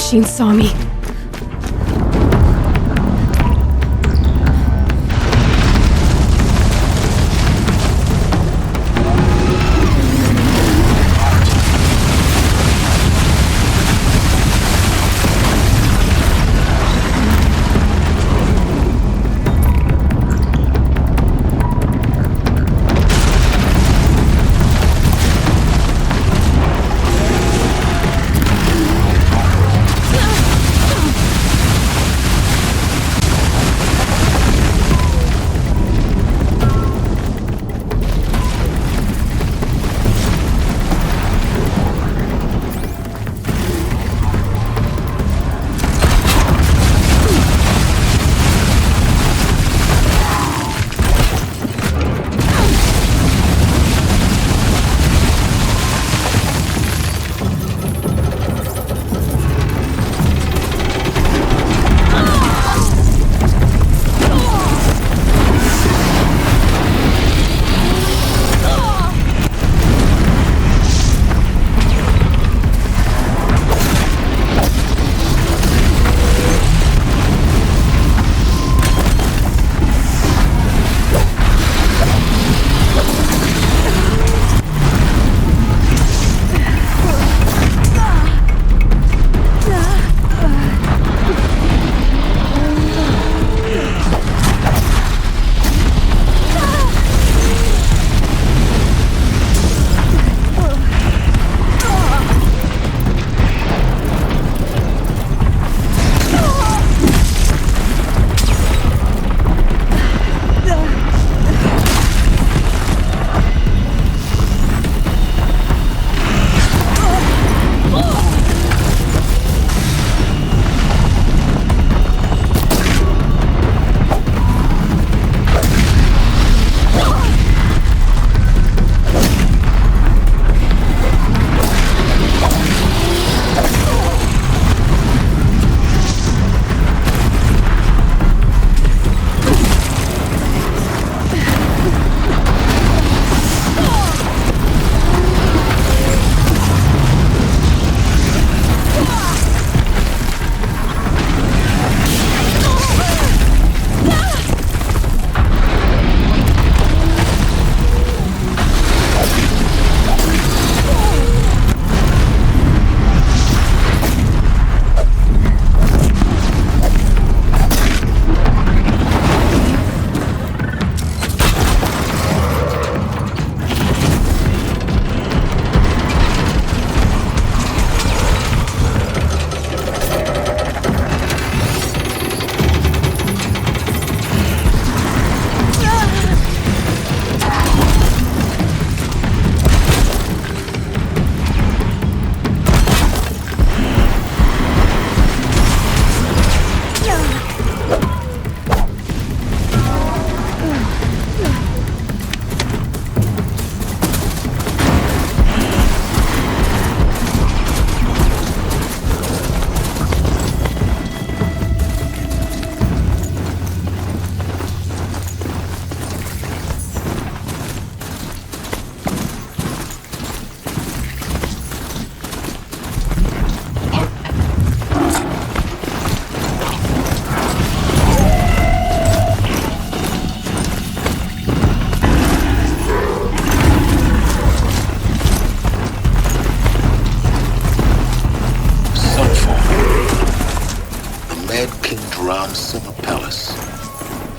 Machine saw me.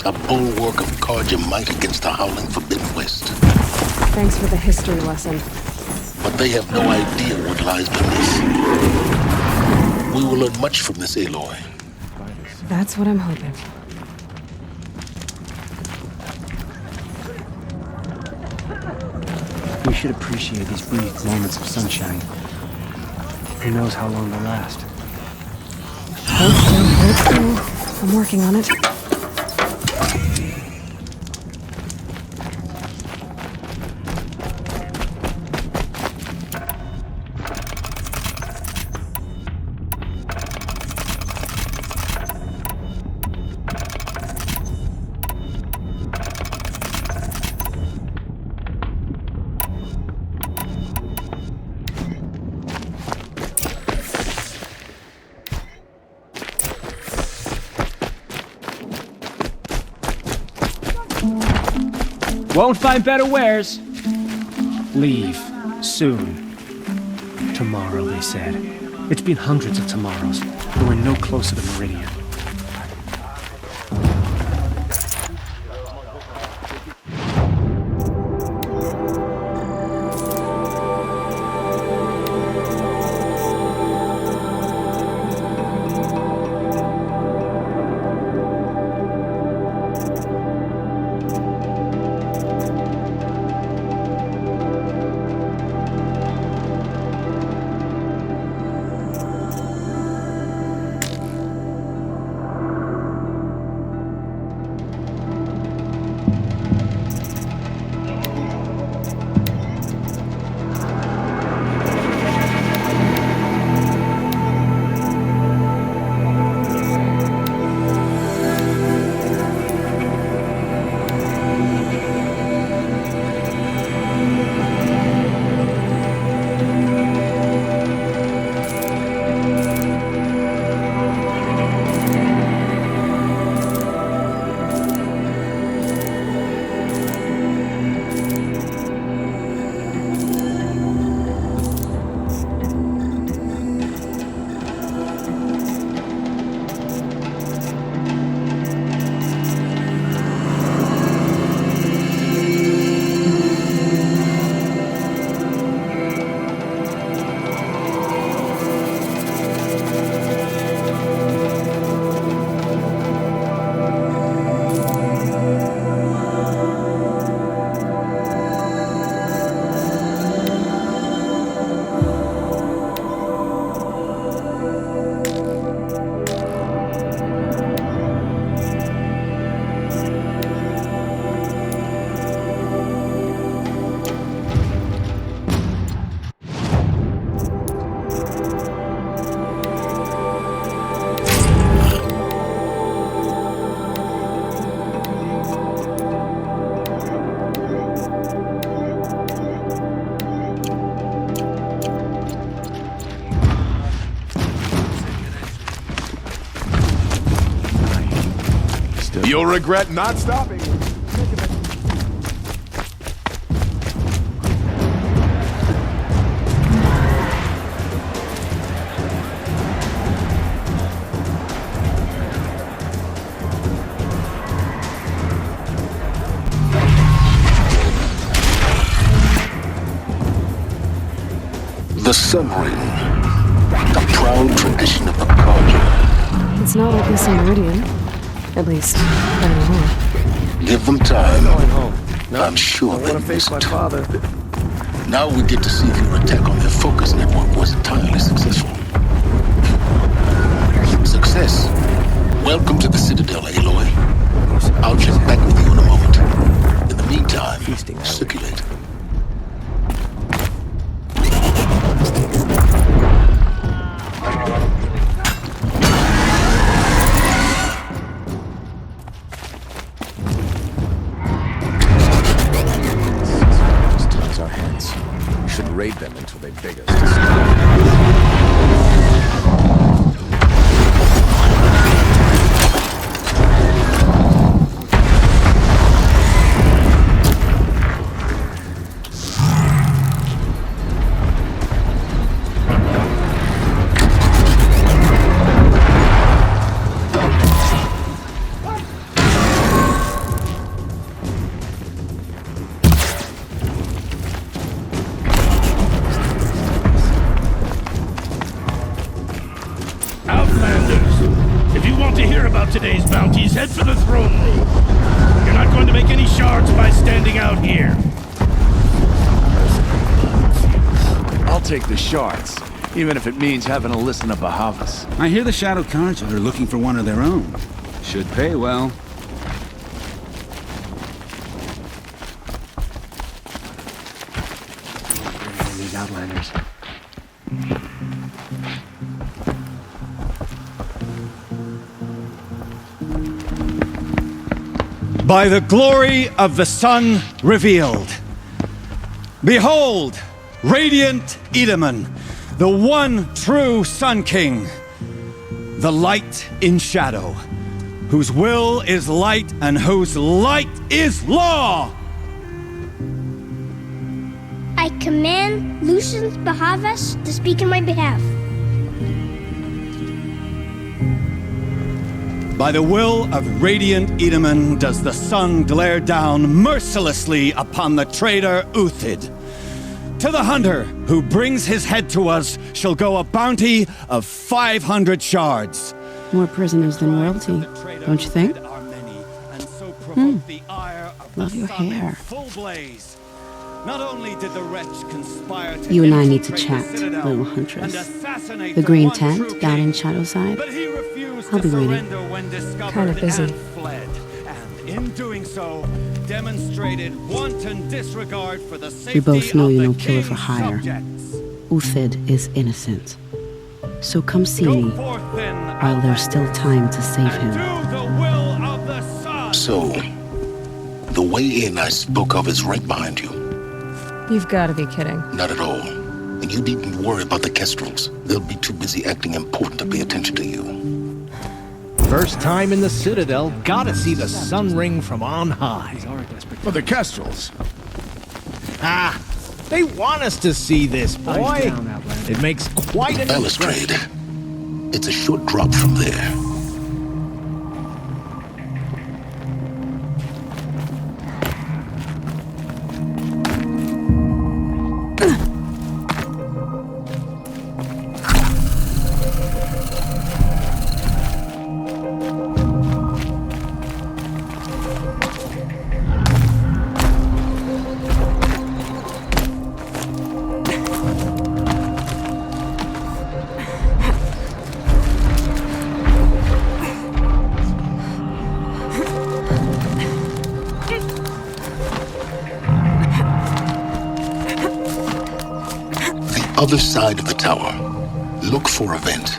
A bulwark of Carja might against the howling Forbidden West. Thanks for the history lesson. But they have no idea what lies beneath. We will learn much from this, Aloy. That's what I'm hoping. We should appreciate these brief moments of sunshine. Who knows how long they'll last? Hope so. I'm working on it. Won't find better wares. Leave. Soon. Tomorrow, they said. It's been hundreds of tomorrows, but we're no closer to Meridian. You'll regret not stopping. The submarine. The proud tradition of the Carja. It's not like this in Meridian. At least, I don't know. Give them time. Going home. No, I'm sure I they want to face my missed. father. Now we get to see if your attack on their focus network was entirely successful. Success. Welcome to the Citadel, Aloy. I'll check back with you in a moment. In the meantime, circulate. Raid them until they beg us to stop. Outlanders, if you want to hear about today's bounties, head for the throne room. You're not going to make any shards by standing out here. I'll take the shards, even if it means having to listen to Bahavas. I hear the Shadow Carja are looking for one of their own. Should pay well. These outlanders. By the glory of the sun revealed. Behold, radiant Edaman, the one true Sun King, the light in shadow, whose will is light and whose light is law! I command Lucius Bahavas to speak in my behalf. By the will of radiant Edaman does the sun glare down mercilessly upon the traitor Uthid. To the hunter who brings his head to us shall go a bounty of 500 shards. More prisoners than royalty, don't you think? Love your hair. Not only did the wretch conspire to You and I need to infiltrate chat, the Citadel little huntress. and assassinate The green one tent true down king, in Shadowside. but he refused I'll to be waiting. surrender when discovered Kinda busy. and fled. And in doing so, demonstrated wanton disregard for the safety both know of you're the no killer for king's hire. subjects. Uthid is innocent. So come see Go me forth then, while there's still time to save and him. do the will of the sun. So, the way in I spoke of is right behind you. You've got to be kidding. Not at all. And you needn't worry about the Kestrels. They'll be too busy acting important to pay attention to you. First time in the Citadel, gotta see the sun ring from on high. For the Kestrels. Ah, they want us to see this, boy. Eyes down, Outlander. It makes quite an Balustrade. It's a short drop from there. Other side of the tower. Look for a vent.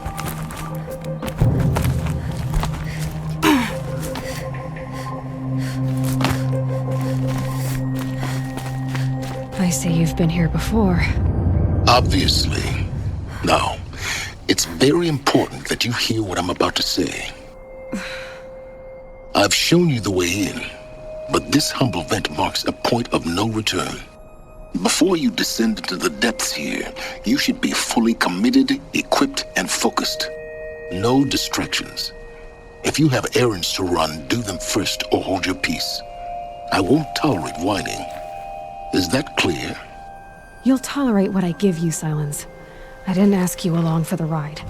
I see you've been here before. Obviously. Now, it's very important that you hear what I'm about to say. I've shown you the way in, but this humble vent marks a point of no return. Before you descend into the depths here, you should be fully committed, equipped, and focused. No distractions. If you have errands to run, do them first or hold your peace. I won't tolerate whining. Is that clear? You'll tolerate what I give you, Silence. I didn't ask you along for the ride.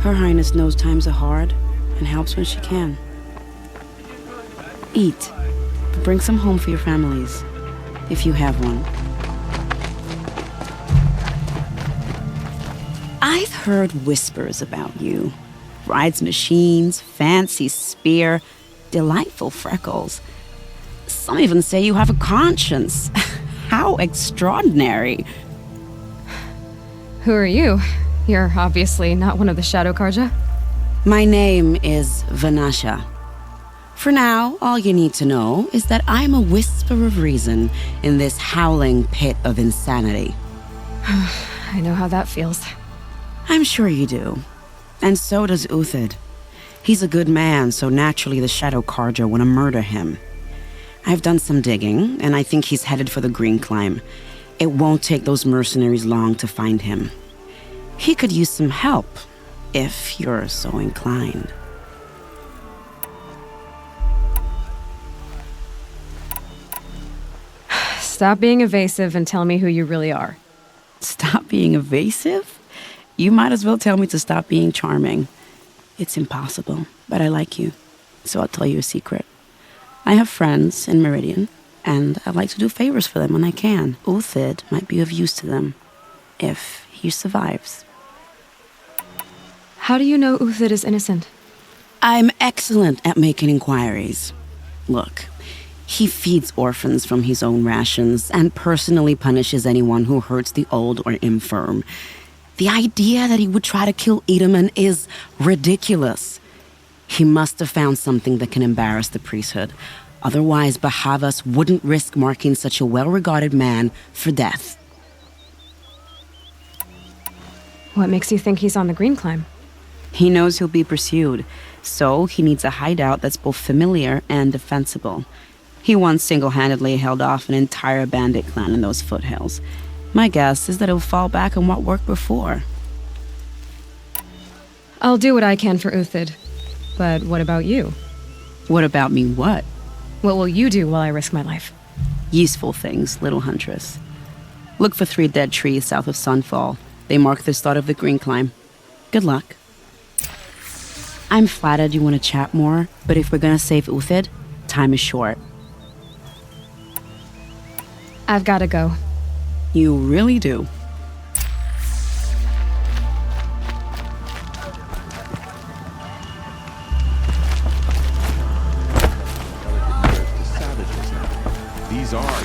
Her Highness knows times are hard and helps when she can. Eat. Bring some home for your families, if you have one. I've heard whispers about you. Rides machines, fancy spear, delightful freckles. Some even say you have a conscience. How extraordinary. Who are you? You're obviously not one of the Shadow Karja. My name is Vanasha. For now, all you need to know is that I'm a whisper of reason in this howling pit of insanity. I know how that feels. I'm sure you do. And so does Uthid. He's a good man, so naturally the Shadow Karja want to murder him. I've done some digging, and I think he's headed for the Green Climb. It won't take those mercenaries long to find him. He could use some help, if you're so inclined. Stop being evasive and tell me who you really are. Stop being evasive? You might as well tell me to stop being charming. It's impossible, but I like you, so I'll tell you a secret. I have friends in Meridian, and I like to do favors for them when I can. Uthid might be of use to them, if he survives. How do you know Uthid is innocent? I'm excellent at making inquiries. Look, he feeds orphans from his own rations and personally punishes anyone who hurts the old or infirm. The idea that he would try to kill Edelman is ridiculous. He must have found something that can embarrass the priesthood. Otherwise, Bahavas wouldn't risk marking such a well-regarded man for death. What makes you think he's on the Green Climb? He knows he'll be pursued, so he needs a hideout that's both familiar and defensible. He once single-handedly held off an entire bandit clan in those foothills. My guess is that he'll fall back on what worked before. I'll do what I can for Uthid. But what about you? What about me what? What will you do while I risk my life? Useful things, little huntress. Look for 3 dead trees south of Sunfall. They mark the start of the Green Climb. Good luck. I'm flattered you want to chat more, but if we're gonna save Uthid, time is short. I've gotta go. You really do. These are...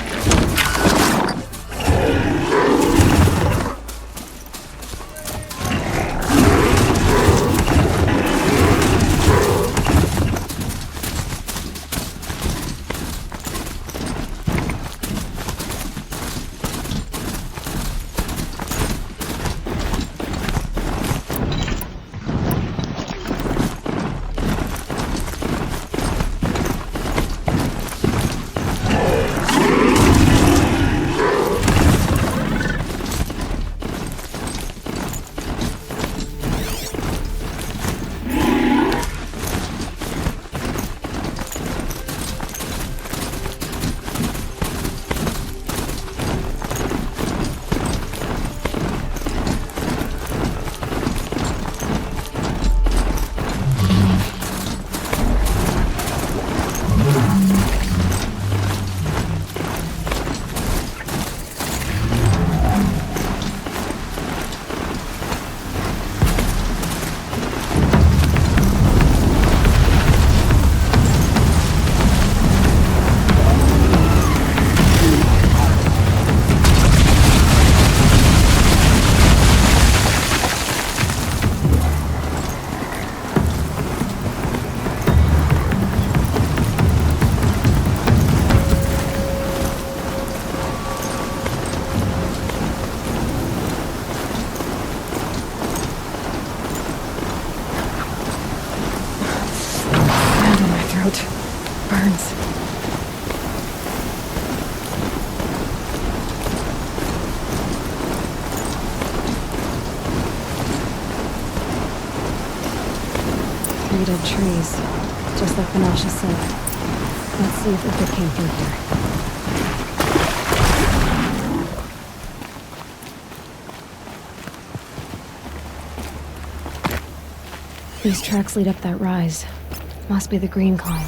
Burns. Three dead trees, just like Vanasha said. Let's see if Uthid came through here. These tracks lead up that rise. Must be the green climb.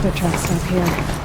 The truck stop here.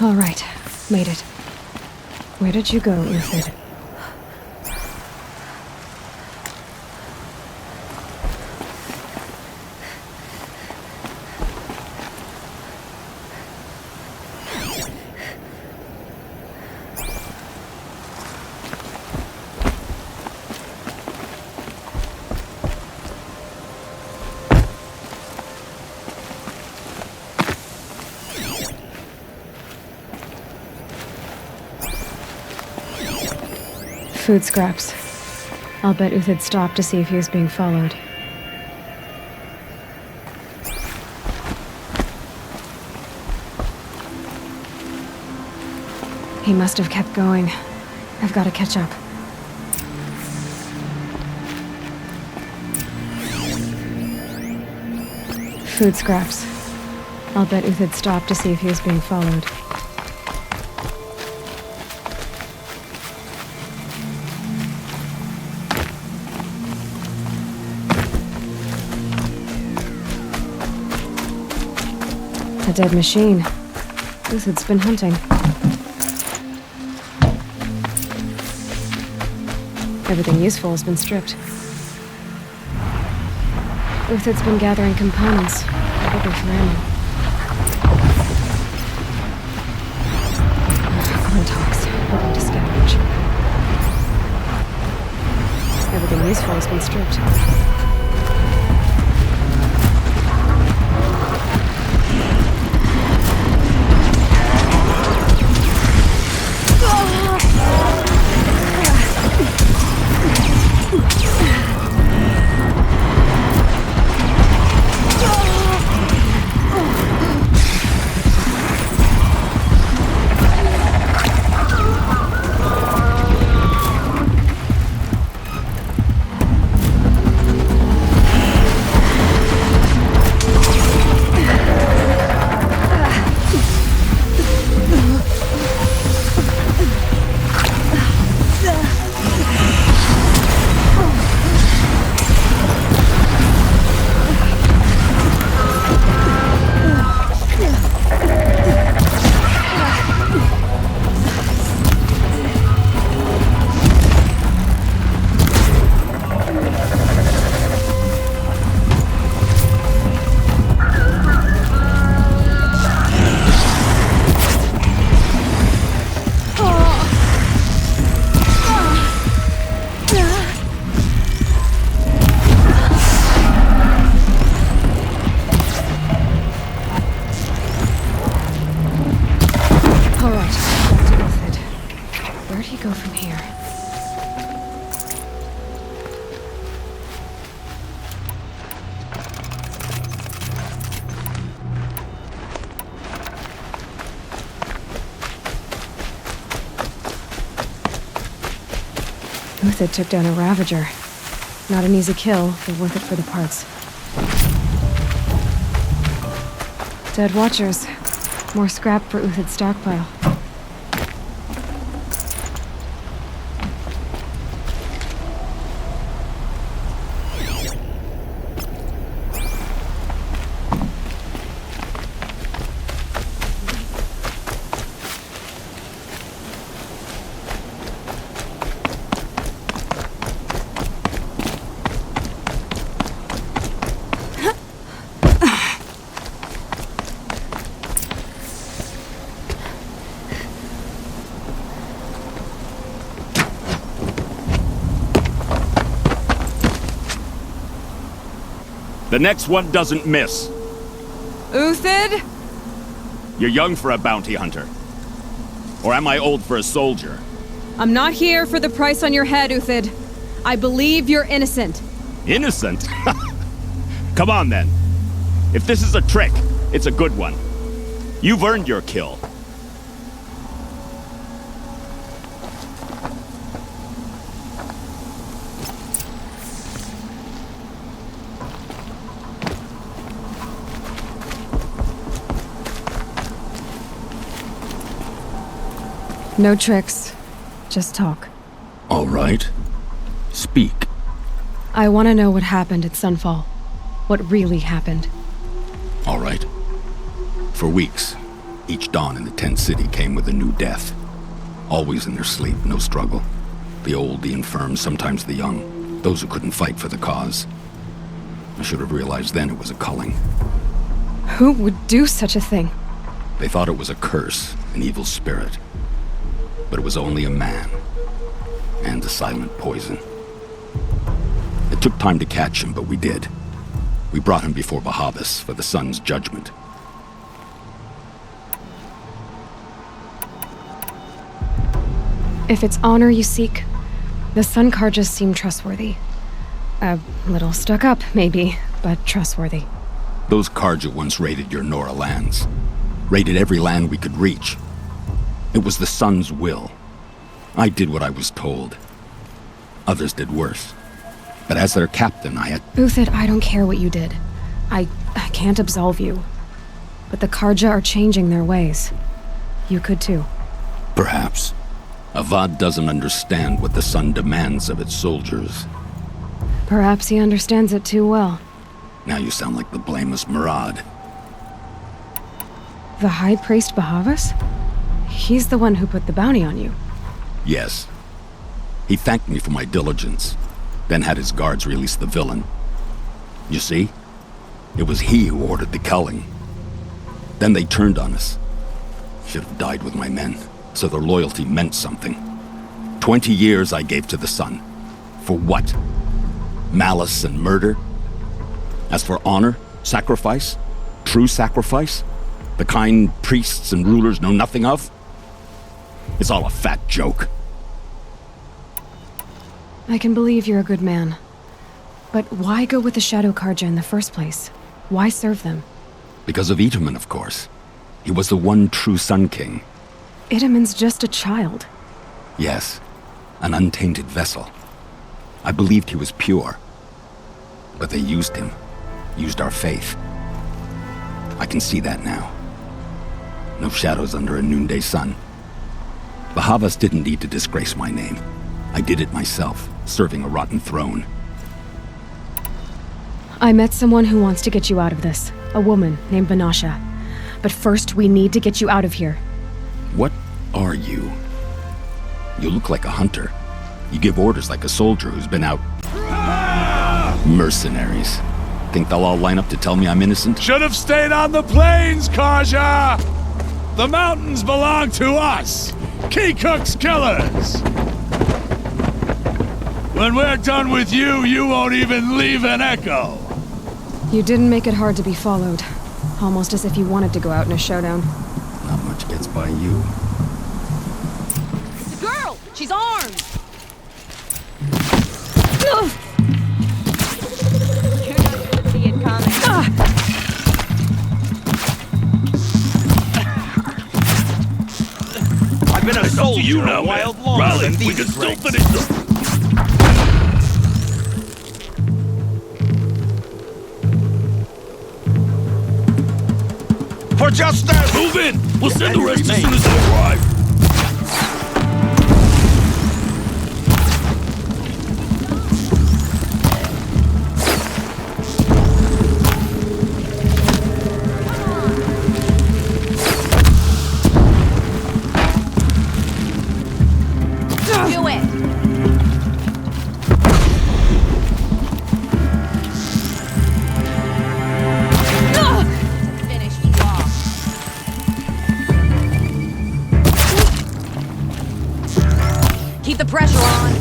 All right, made it. Where did you go, Uthid? Food scraps. I'll bet Uthid stopped to see if he was being followed. He must have kept going. I've got to catch up. Food scraps. I'll bet Uthid stopped to see if he was being followed. A dead machine. Uthid's been hunting. Everything useful has been stripped. Uthid's been gathering components, probably for ammo. Contacts, hoping to scavenge. Everything useful has been stripped. Uthid took down a Ravager. Not an easy kill, but worth it for the parts. Dead Watchers. More scrap for Uthid's stockpile. The next one doesn't miss. Uthid? You're young for a bounty hunter. Or am I old for a soldier? I'm not here for the price on your head, Uthid. I believe you're innocent. Innocent? Come on, then. If this is a trick, it's a good one. You've earned your kill. No tricks. Just talk. All right. Speak. I want to know what happened at Sunfall. What really happened. All right. For weeks, each dawn in the tent city came with a new death. Always in their sleep, no struggle. The old, the infirm, sometimes the young. Those who couldn't fight for the cause. I should have realized then it was a culling. Who would do such a thing? They thought it was a curse, an evil spirit. But it was only a man. And a silent poison. It took time to catch him, but we did. We brought him before Bahavas for the sun's judgment. If it's honor you seek, The Sun Karjas seem trustworthy. A little stuck up, maybe, but trustworthy. Those Karja once raided your Nora lands. Raided every land we could reach. It was the Sun's will. I did what I was told. Others did worse. But as their captain, I had... Uthid, I don't care what you did. I can't absolve you. But the Karja are changing their ways. You could too. Perhaps. Avad doesn't understand what the Sun demands of its soldiers. Perhaps he understands it too well. Now you sound like the blameless Murad. The High Priest Bahavas? He's the one who put the bounty on you. Yes. He thanked me for my diligence, then had his guards release the villain. You see? It was he who ordered the culling. Then they turned on us. Should have died with my men, so their loyalty meant something. 20 years I gave to the Sun. For what? Malice and murder? As for honor, sacrifice, true sacrifice, the kind priests and rulers know nothing of? It's all a fat joke. I can believe you're a good man. But why go with the Shadow Karja in the first place? Why serve them? Because of Itaman, of course. He was the one true Sun King. Itaman's just a child. Yes, an untainted vessel. I believed he was pure. But they used him. Used our faith. I can see that now. No shadows under a noonday sun. Bahavas didn't need to disgrace my name. I did it myself, serving a rotten throne. I met someone who wants to get you out of this. A woman named Vanasha. But first, we need to get you out of here. What are you? You look like a hunter. You give orders like a soldier who's been out... Mercenaries. Think they'll all line up to tell me I'm innocent? Should have stayed on the plains, Karja! The mountains belong to us! Kikuk's killers! When we're done with you, you won't even leave an echo! You didn't make it hard to be followed. Almost as if you wanted to go out in a showdown. Not much gets by you. The girl! She's armed! You're not gonna see it coming. I've been a soldier you now, a while man. longer Rally, than we these can still drakes. finish the... For justice! Move in! We'll send the rest as soon as they arrive! Do it! Finish you off. Keep the pressure on.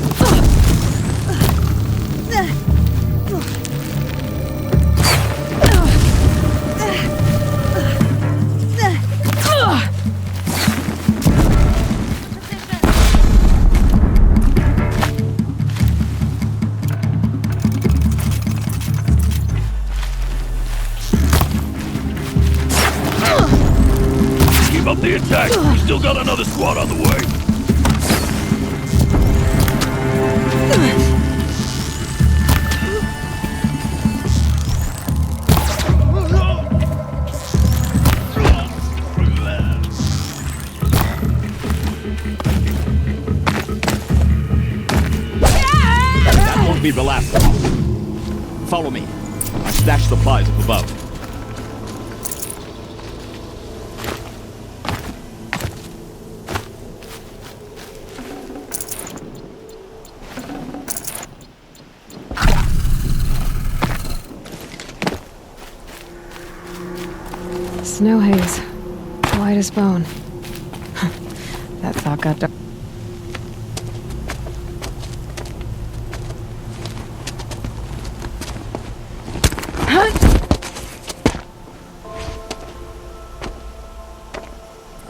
Keep up the attack! We still got another squad on the way! That won't be the last one. Follow me. I stashed supplies up above. Snow haze. White as bone. That thought got dark.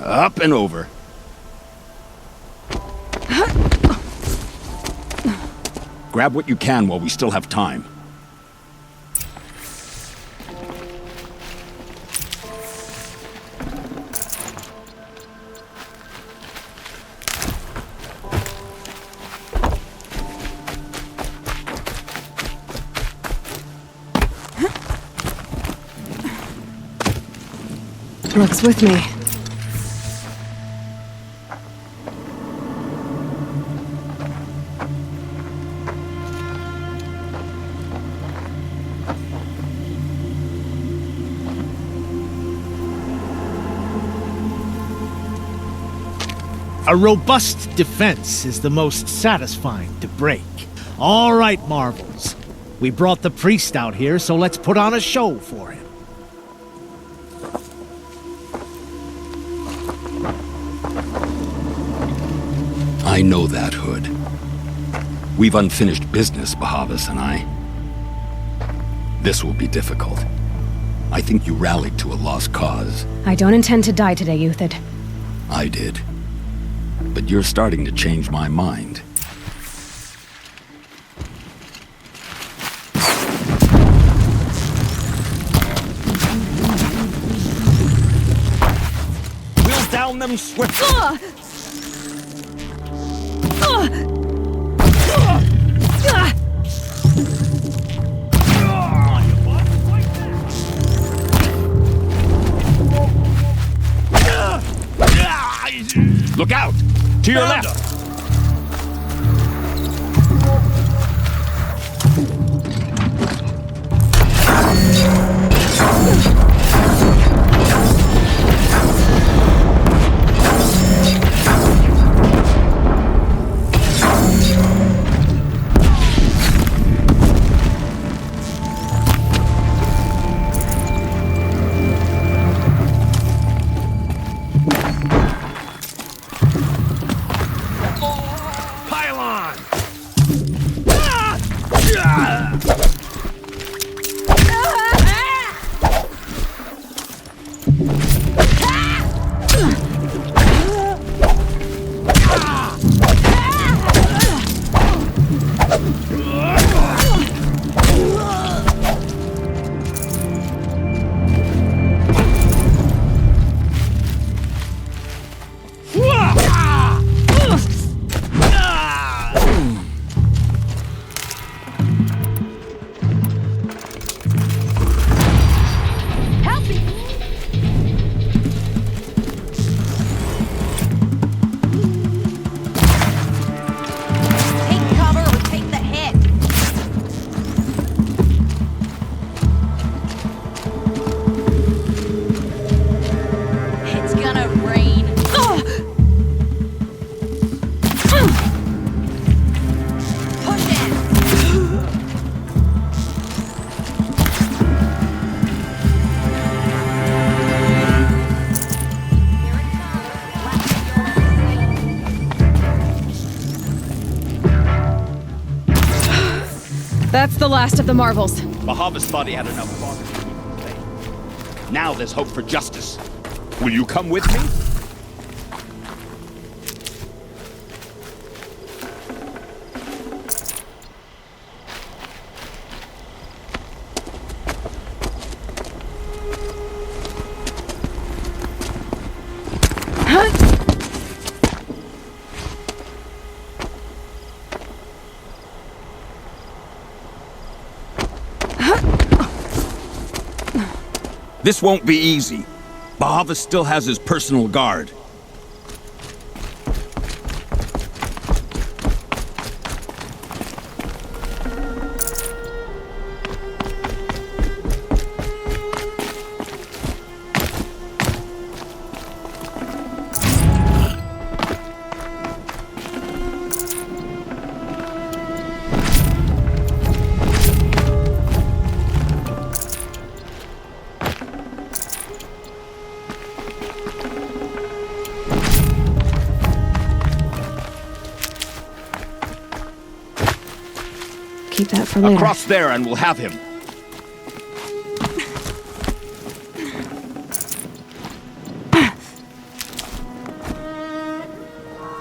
Up and over. Grab what you can while we still have time. Looks with me. A robust defense is the most satisfying to break. All right, Marvels. We brought the priest out here, so let's put on a show for him. I know that, Hood. We've unfinished business, Bahavas and I. This will be difficult. I think you rallied to a lost cause. I don't intend to die today, Uthid. I did. But you're starting to change my mind. We'll down them swiftly. Look out! To your left! That's the last of the Marvels. Bahavas thought he had enough fodder. Now there's hope for justice. Will you come with me? This won't be easy. Bahavas still has his personal guard. Keep that for later. Across there and we'll have him.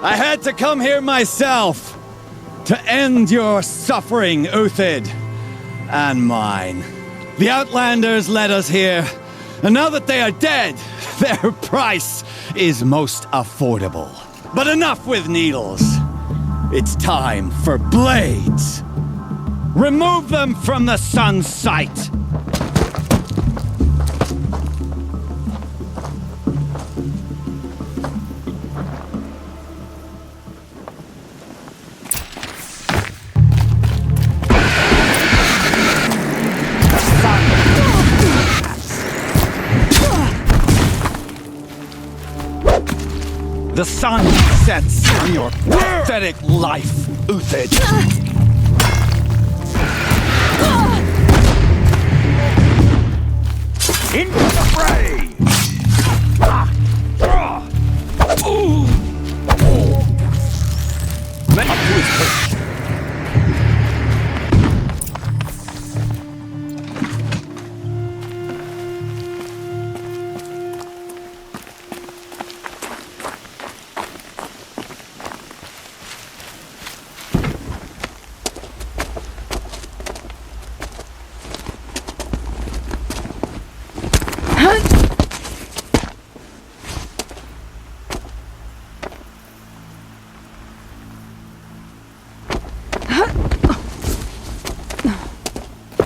I had to come here myself to end your suffering, Uthid, and mine. The Outlanders led us here, and now that they are dead, their price is most affordable. But enough with needles. It's time for blades. Remove them from the sun's sight. The sun sets on your pathetic life, Uthid. Into the fray! Let up to his perch.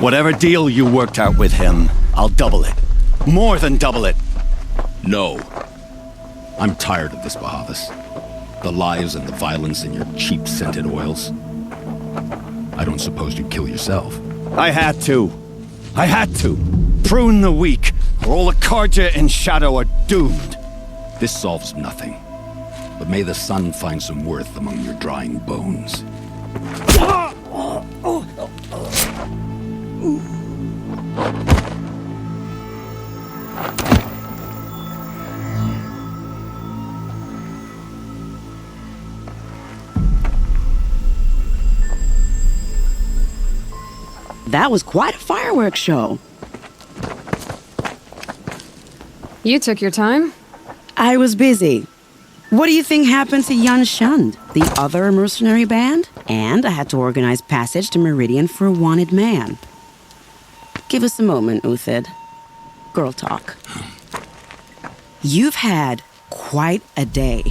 Whatever deal you worked out with him, I'll double it. More than double it. No. I'm tired of this, Bahavas. The lies and the violence and your cheap scented oils. I don't suppose you'd kill yourself. I had to. Prune the weak, or all the Karja in Shadow are doomed. This solves nothing. But may the sun find some worth among your drying bones. That was quite a fireworks show. You took your time? I was busy. What do you think happened to Yun Shund, the other mercenary band? And I had to organize passage to Meridian for a wanted man. Give us a moment, Uthid. Girl talk. You've had quite a day.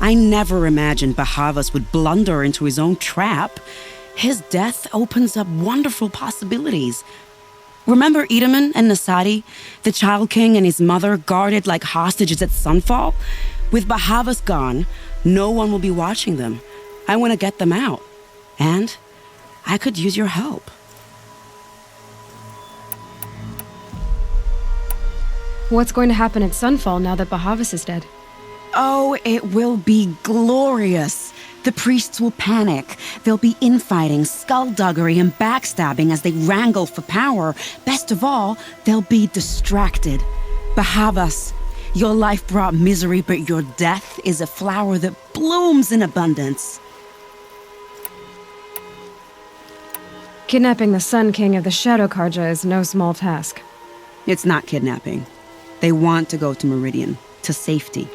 I never imagined Bahavas would blunder into his own trap. His death opens up wonderful possibilities. Remember Edaman and Nasadi, the Child King and his mother guarded like hostages at Sunfall? With Bahavas gone, no one will be watching them. I want to get them out. And I could use your help. What's going to happen at Sunfall now that Bahavas is dead? Oh, it will be glorious. The priests will panic. There'll be infighting, skullduggery, and backstabbing as they wrangle for power. Best of all, they'll be distracted. Bahavas, your life brought misery, but your death is a flower that blooms in abundance. Kidnapping the Sun King of the Shadow Karja is no small task. It's not kidnapping. They want to go to Meridian, to safety.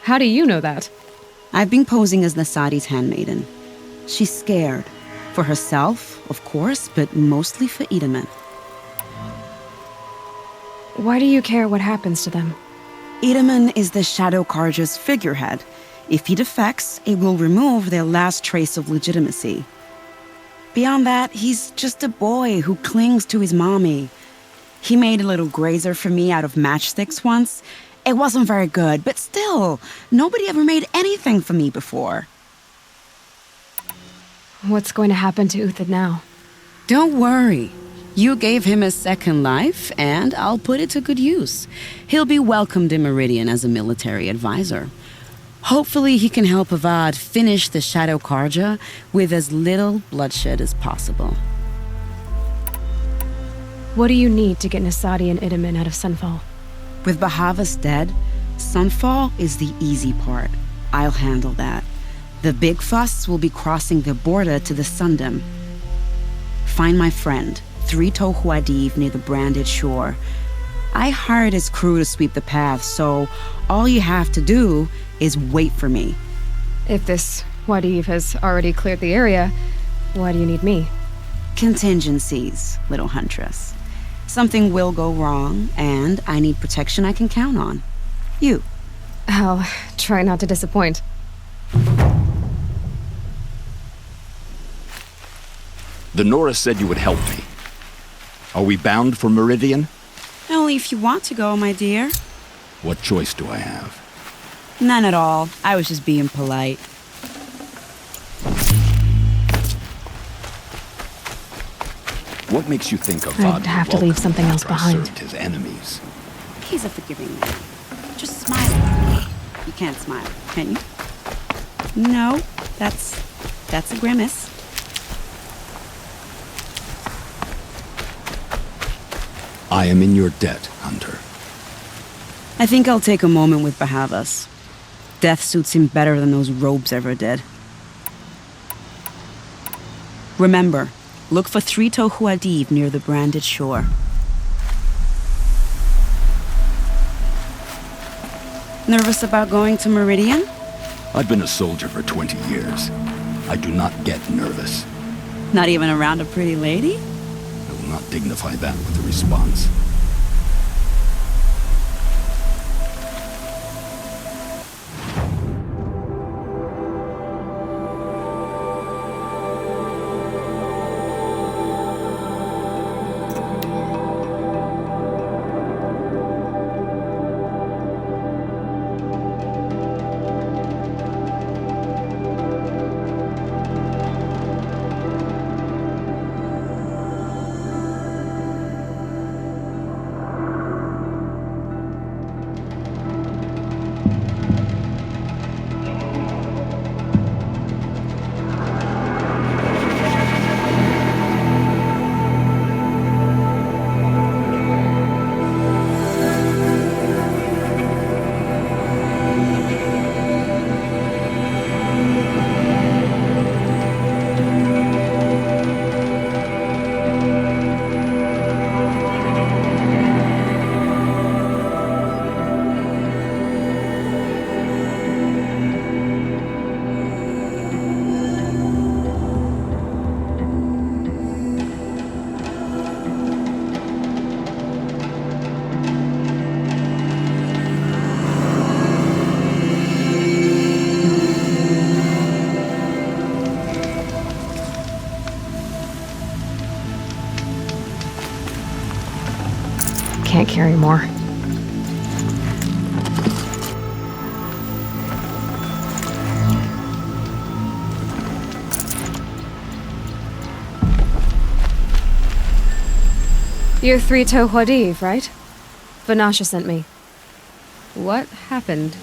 How do you know that? I've been posing as Nasadi's handmaiden. She's scared. For herself, of course, but mostly for Edaman. Why do you care what happens to them? Edaman is the Shadow Karja's figurehead. If he defects, it will remove their last trace of legitimacy. Beyond that, he's just a boy who clings to his mommy. He made a little grazer for me out of matchsticks once. It wasn't very good, but still, nobody ever made anything for me before. What's going to happen to Uthid now? Don't worry. You gave him a second life, and I'll put it to good use. He'll be welcomed in Meridian as a military advisor. Hopefully he can help Avad finish the Shadow Karja with as little bloodshed as possible. What do you need to get Nasadi and Edaman out of Sunfall? With Bahavas dead, Sunfall is the easy part. I'll handle that. The big fuss will be crossing the border to the Sundom. Find my friend, 3 Tohuadiv near the branded shore. I hired his crew to sweep the path, so all you have to do is wait for me. If this Wadif has already cleared the area. Why do you need me? Contingencies, little huntress. Something will go wrong, and I need protection I can count on. You. I'll try not to disappoint. The Nora said you would help me. Are we bound for Meridian? Only if you want to go, my dear. What choice do I have? None at all. I was just being polite. What makes you think of I'd have to leave something else behind. His enemies? He's a forgiving man. Just smile. You can't smile, can you? No, that's a grimace. I am in your debt, Hunter. I think I'll take a moment with Bahavas. Death suits him better than those robes ever did. Remember, look for Three-Toe Huadiv near the branded shore. Nervous about going to Meridian? I've been a soldier for 20 years. I do not get nervous. Not even around a pretty lady? I will not dignify that with a response. Can't carry more. You're Three-Toe Huadiv, right? Vanasha sent me. What happened?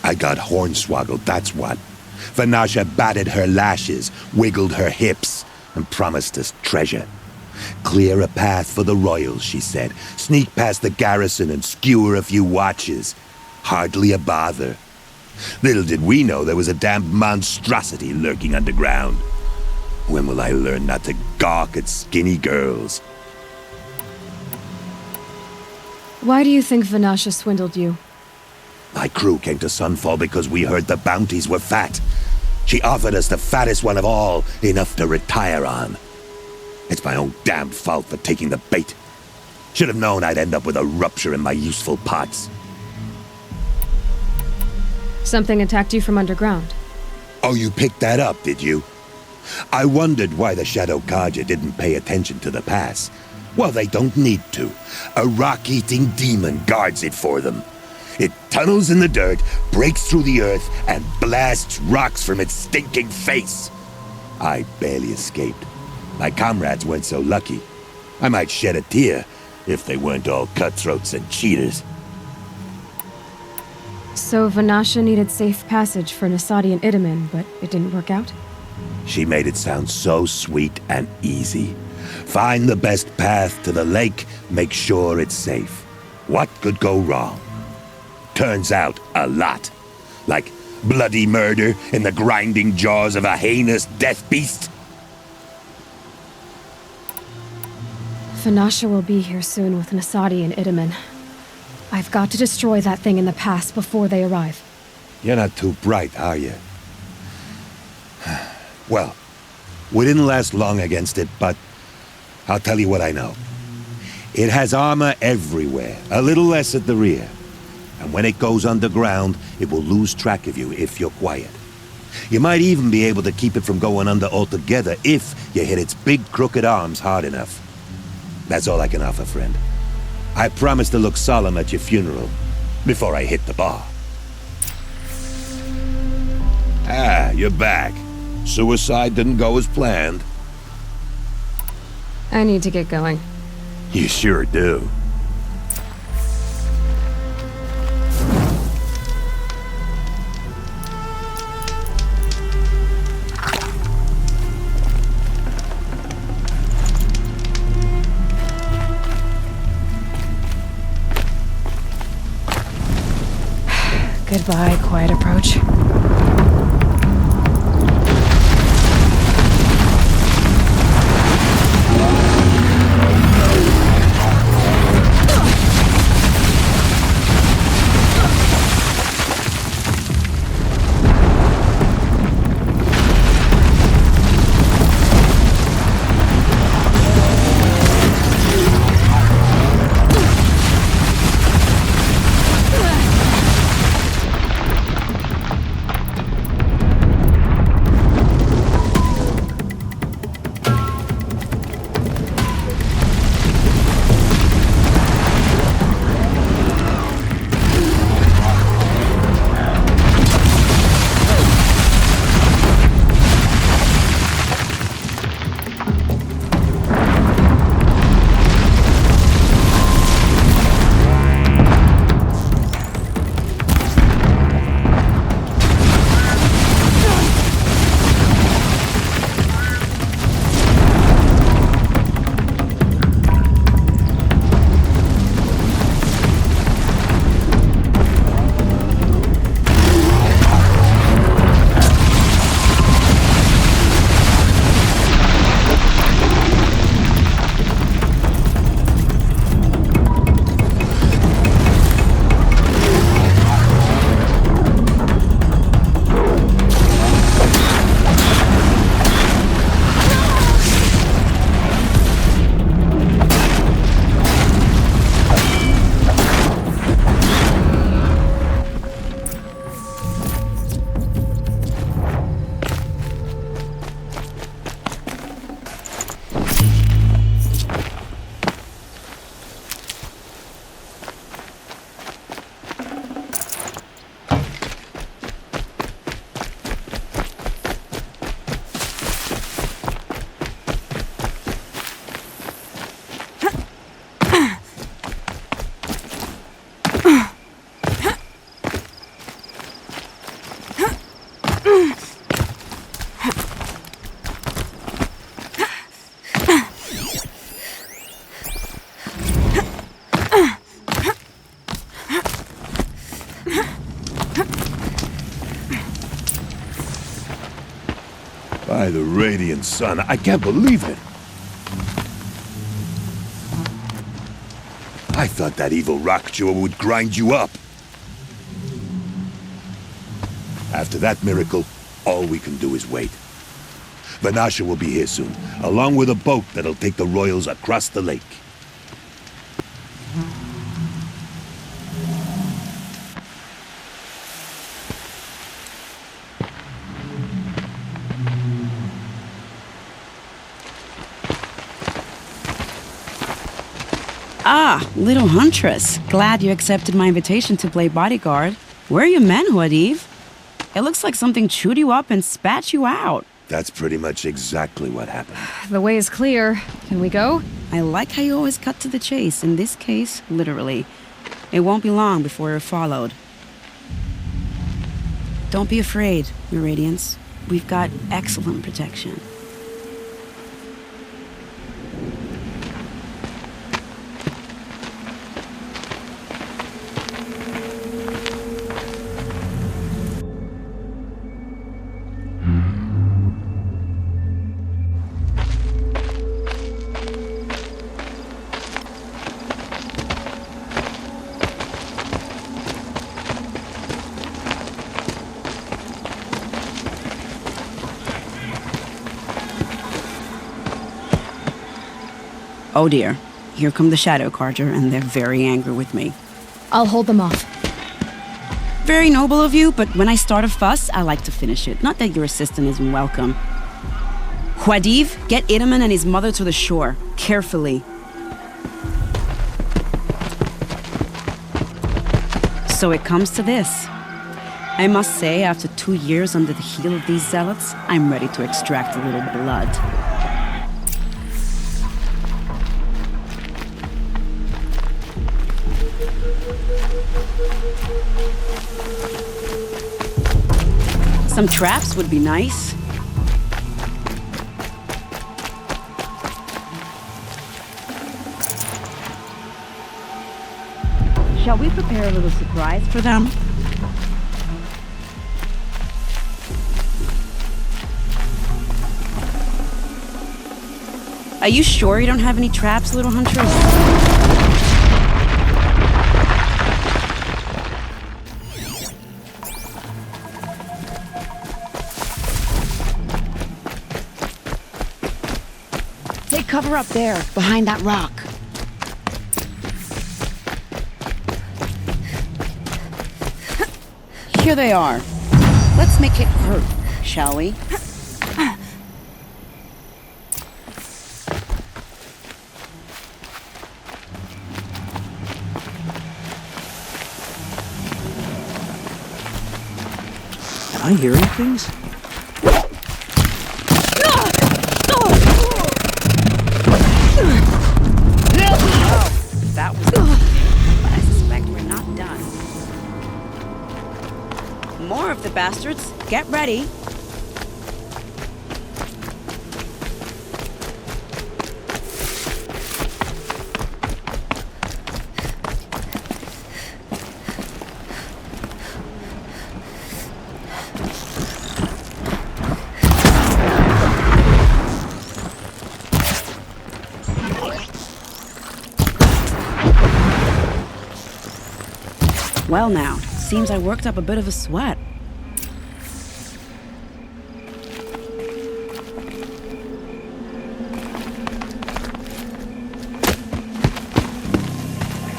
I got hornswoggled, that's what. Vanasha batted her lashes, wiggled her hips, and promised us treasure. Clear a path for the royals, she said. Sneak past the garrison and skewer a few watches. Hardly a bother. Little did we know there was a damned monstrosity lurking underground. When will I learn not to gawk at skinny girls? Why do you think Vanasha swindled you? My crew came to Sunfall because we heard the bounties were fat. She offered us the fattest one of all, enough to retire on. It's my own damned fault for taking the bait. Should have known I'd end up with a rupture in my useful parts. Something attacked you from underground. Oh, you picked that up, did you? I wondered why the Shadow Karja didn't pay attention to the pass. Well, they don't need to. A rock-eating demon guards it for them. It tunnels in the dirt, breaks through the earth, and blasts rocks from its stinking face. I barely escaped. My comrades weren't so lucky. I might shed a tear if they weren't all cutthroats and cheaters. So Vanasha needed safe passage for Nasadi and Itamen, but it didn't work out? She made it sound so sweet and easy. Find the best path to the lake, make sure it's safe. What could go wrong? Turns out, a lot. Like bloody murder in the grinding jaws of a heinous death beast. Vanasha will be here soon with Nasadi and Itamen. I've got to destroy that thing in the pass before they arrive. You're not too bright, are you? Well, we didn't last long against it, but I'll tell you what I know. It has armor everywhere, a little less at the rear. And when it goes underground, it will lose track of you if you're quiet. You might even be able to keep it from going under altogether if you hit its big crooked arms hard enough. That's all I can offer, friend. I promise to look solemn at your funeral before I hit the bar. Ah, you're back. Suicide didn't go as planned. I need to get going. You sure do. Goodbye, quiet approach. By the radiant sun, I can't believe it. I thought that evil rock jaw would grind you up. After that miracle, all we can do is wait. Vanasha will be here soon, along with a boat that'll take the royals across the lake. Ah, little huntress. Glad you accepted my invitation to play bodyguard. Where are your manhood, Eve? It looks like something chewed you up and spat you out. That's pretty much exactly what happened. The way is clear. Can we go? I like how you always cut to the chase. In this case, literally. It won't be long before you're followed. Don't be afraid, Your Radiance. We've got excellent protection. Oh dear. Here come the Shadow Carja, and they're very angry with me. I'll hold them off. Very noble of you, but when I start a fuss, I like to finish it. Not that your assistant isn't welcome. Huadiv, get Itaman and his mother to the shore. Carefully. So it comes to this. I must say, after 2 years under the heel of these zealots, I'm ready to extract a little blood. Some traps would be nice. Shall we prepare a little surprise for them? Are you sure you don't have any traps, little huntress? Take cover up there, behind that rock. Here they are. Let's make it hurt, shall we? Am I hearing things? That was good. But I suspect we're not done. More of the bastards. Get ready. Well now, seems I worked up a bit of a sweat.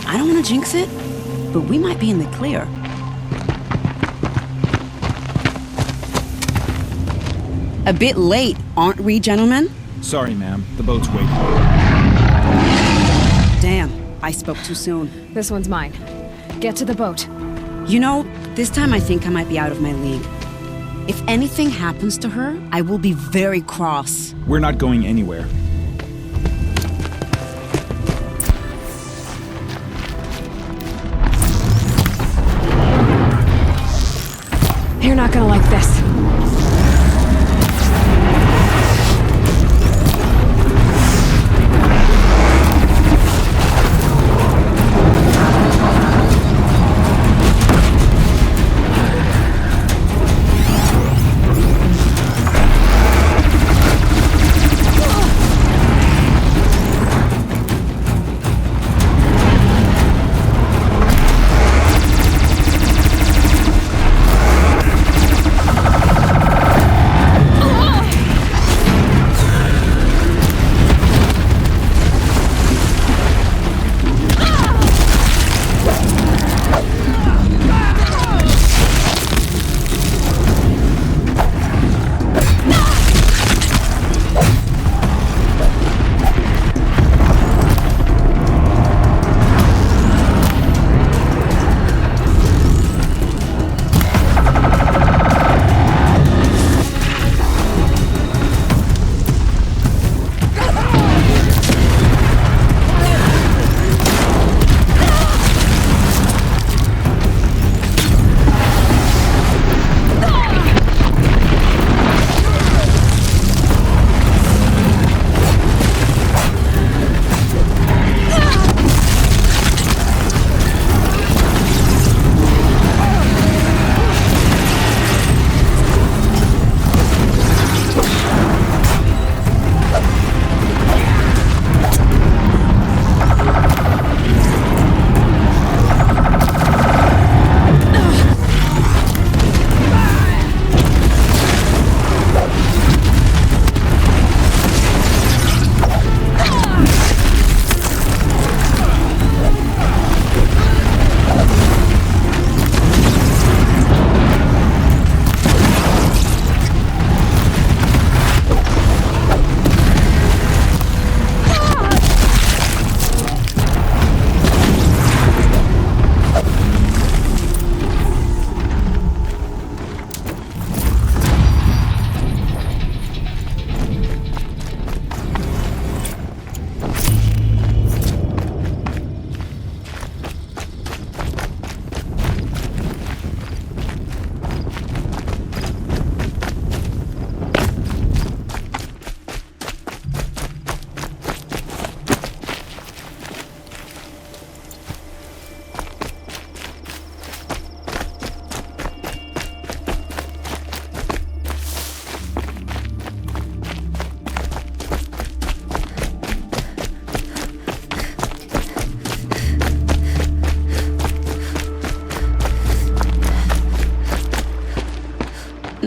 I don't want to jinx it, but we might be in the clear. A bit late, aren't we, gentlemen? Sorry, ma'am. The boat's waiting. Damn, I spoke too soon. This one's mine. Get to the boat. You know, this time I think I might be out of my league. If anything happens to her, I will be very cross. We're not going anywhere. You're not gonna like this.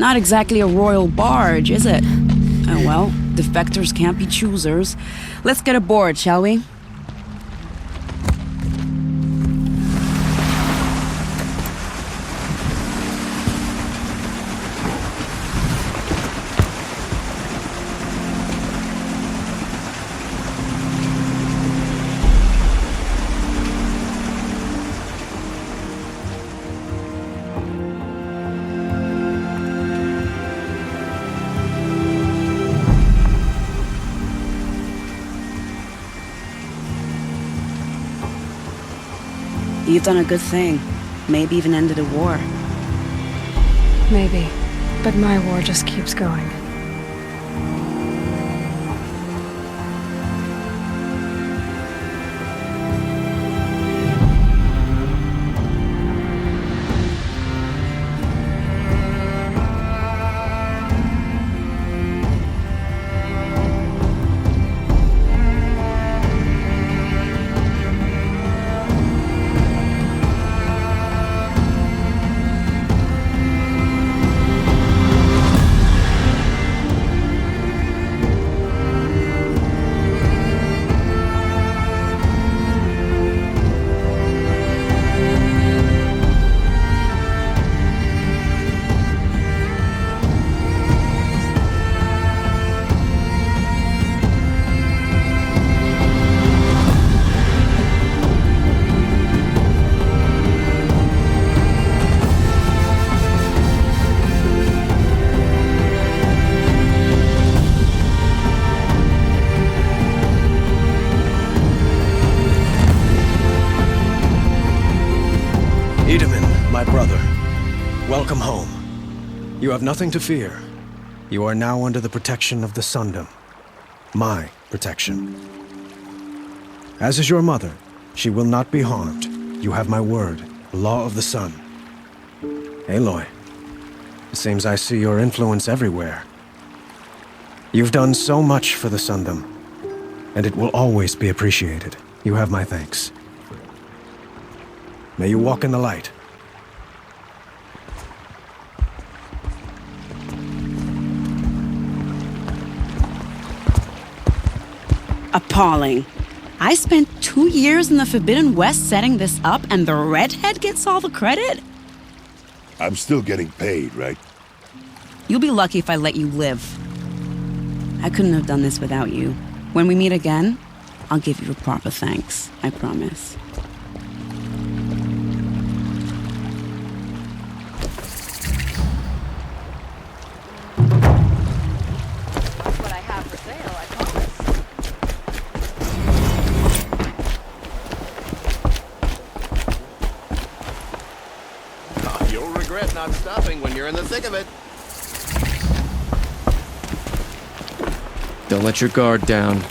Not exactly a royal barge, is it? Oh well, defectors can't be choosers. Let's get aboard, shall we? You've done a good thing. Maybe even ended a war. Maybe. But my war just keeps going. My brother, welcome home. You have nothing to fear. You are now under the protection of the Sundom. My protection. As is your mother, she will not be harmed. You have my word, the law of the sun. Aloy, it seems I see your influence everywhere. You've done so much for the Sundom, and it will always be appreciated. You have my thanks. May you walk in the light. Appalling. I spent 2 years in the Forbidden West setting this up, and the redhead gets all the credit? I'm still getting paid, right? You'll be lucky if I let you live. I couldn't have done this without you. When we meet again, I'll give you a proper thanks. I promise. Not stopping when you're in the thick of it. Don't let your guard down.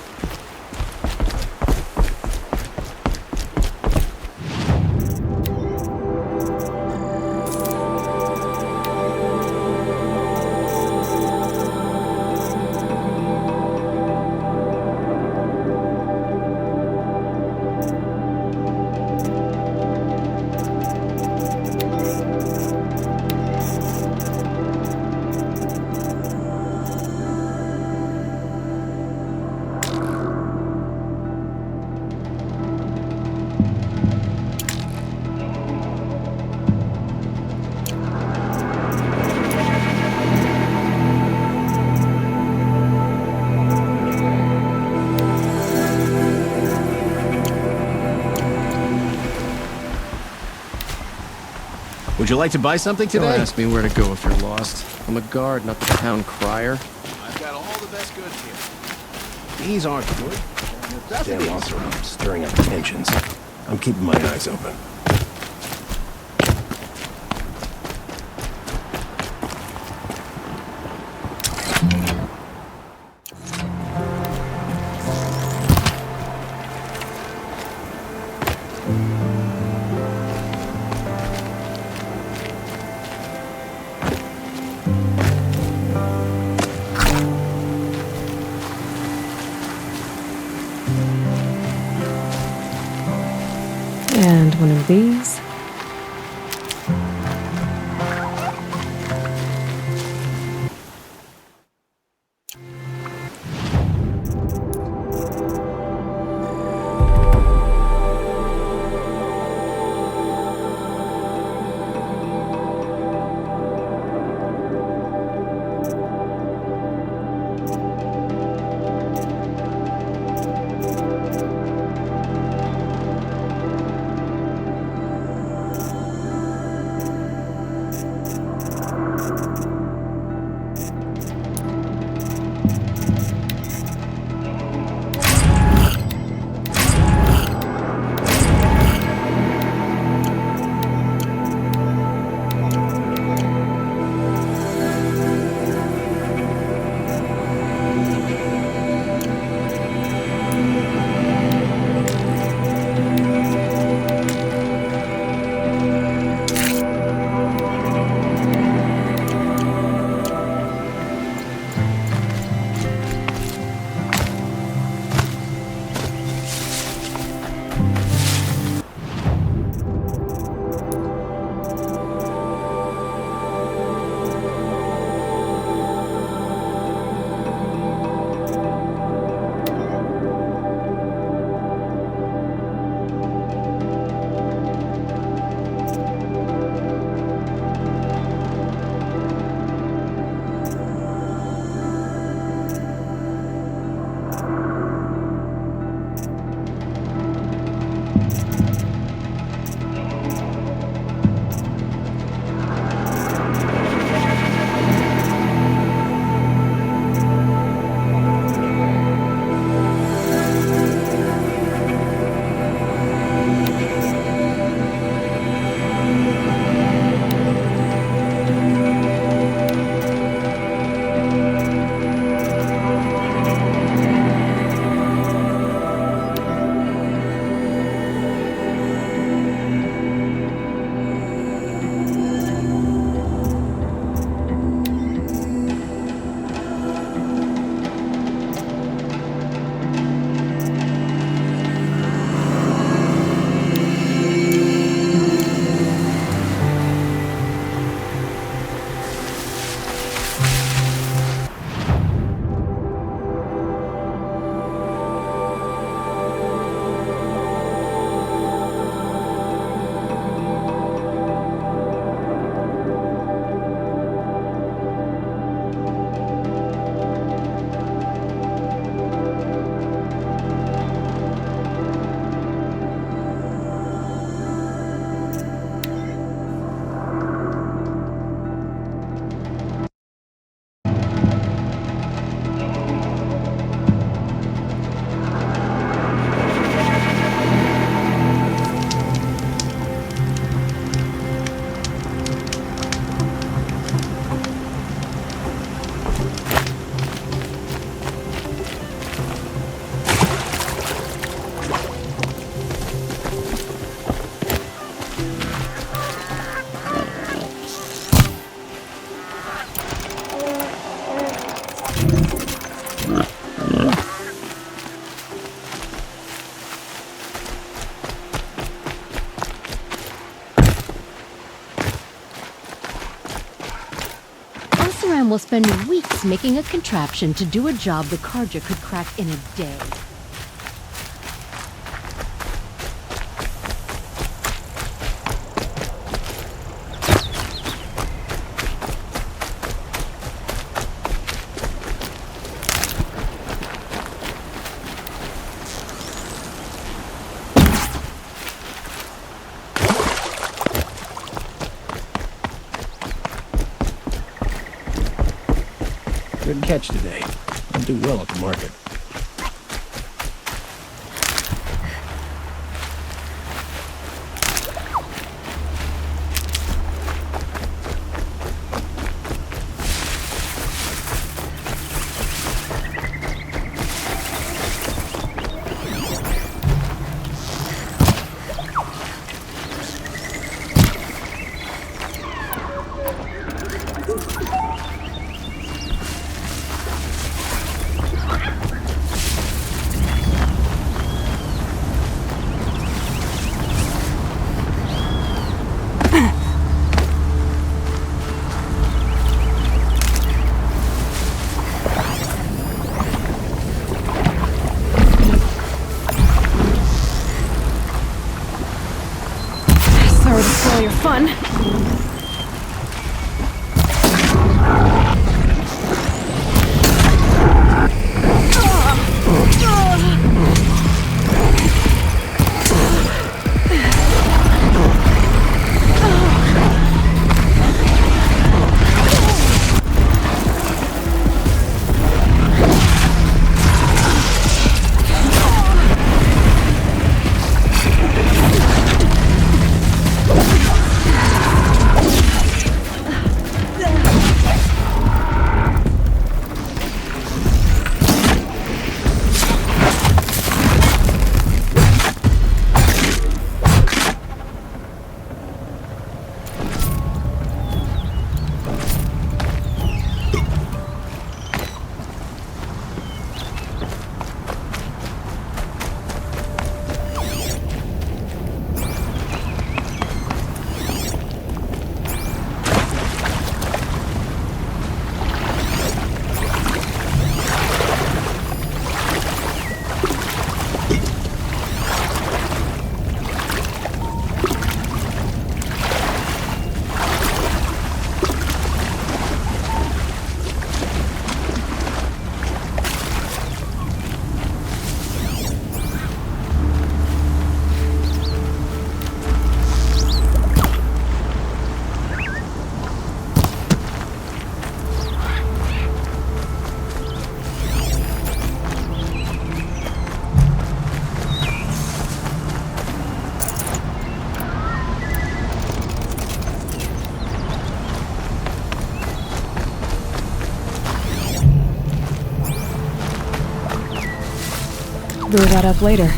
Would you like to buy something today? Don't ask me where to go if you're lost. I'm a guard, not the town crier. I've got all the best goods here. These aren't good. Damn lots around stirring up tensions. I'm keeping my eyes open. And one of these. spend weeks making a contraption to do a job the Karja could crack in a day. Good catch today. I'll do well at the market. Sorry to spoil your fun. Lure that up later.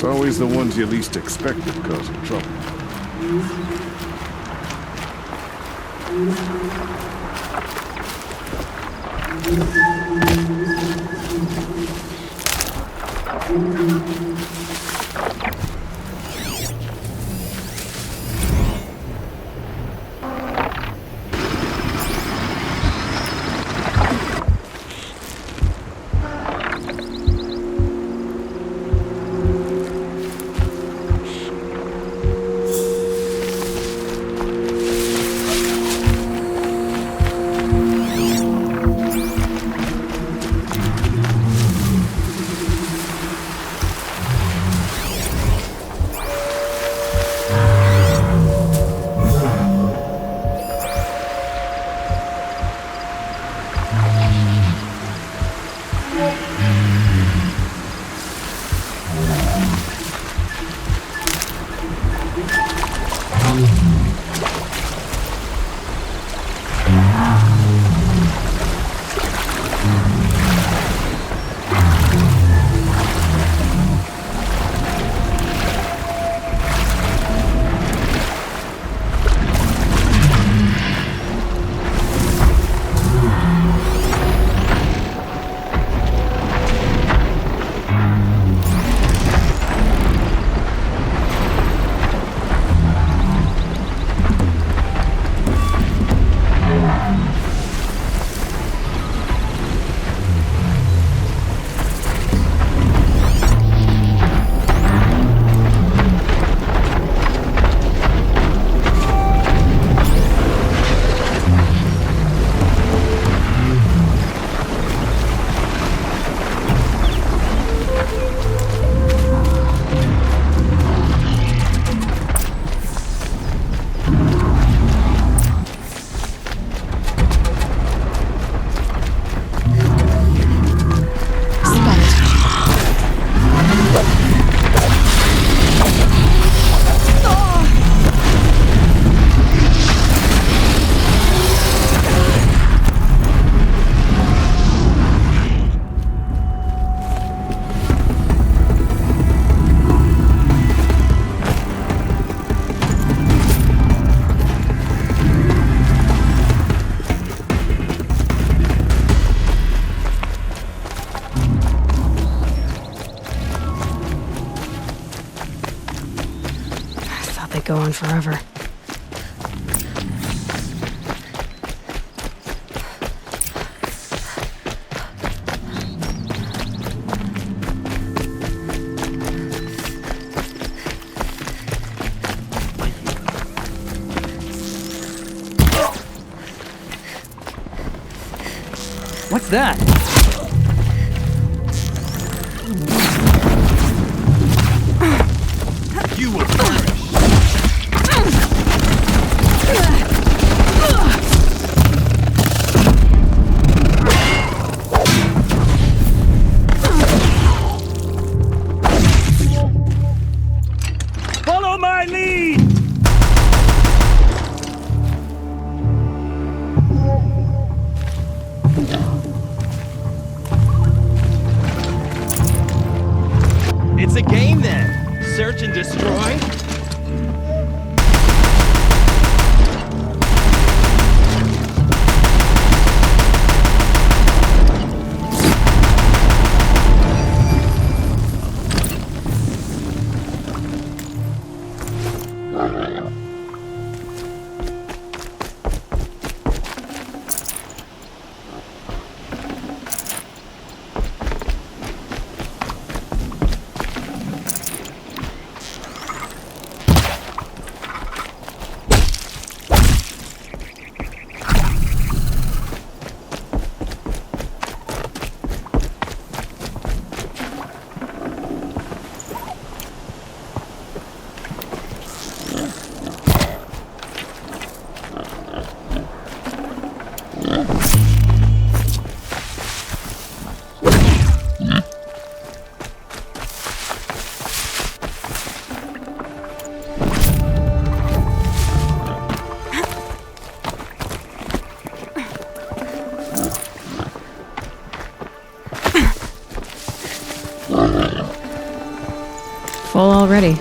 It's always the ones you least expect that causing trouble. Go on forever. What's that? You will perish. Follow my lead! It's a game then. Search and destroy. Full already.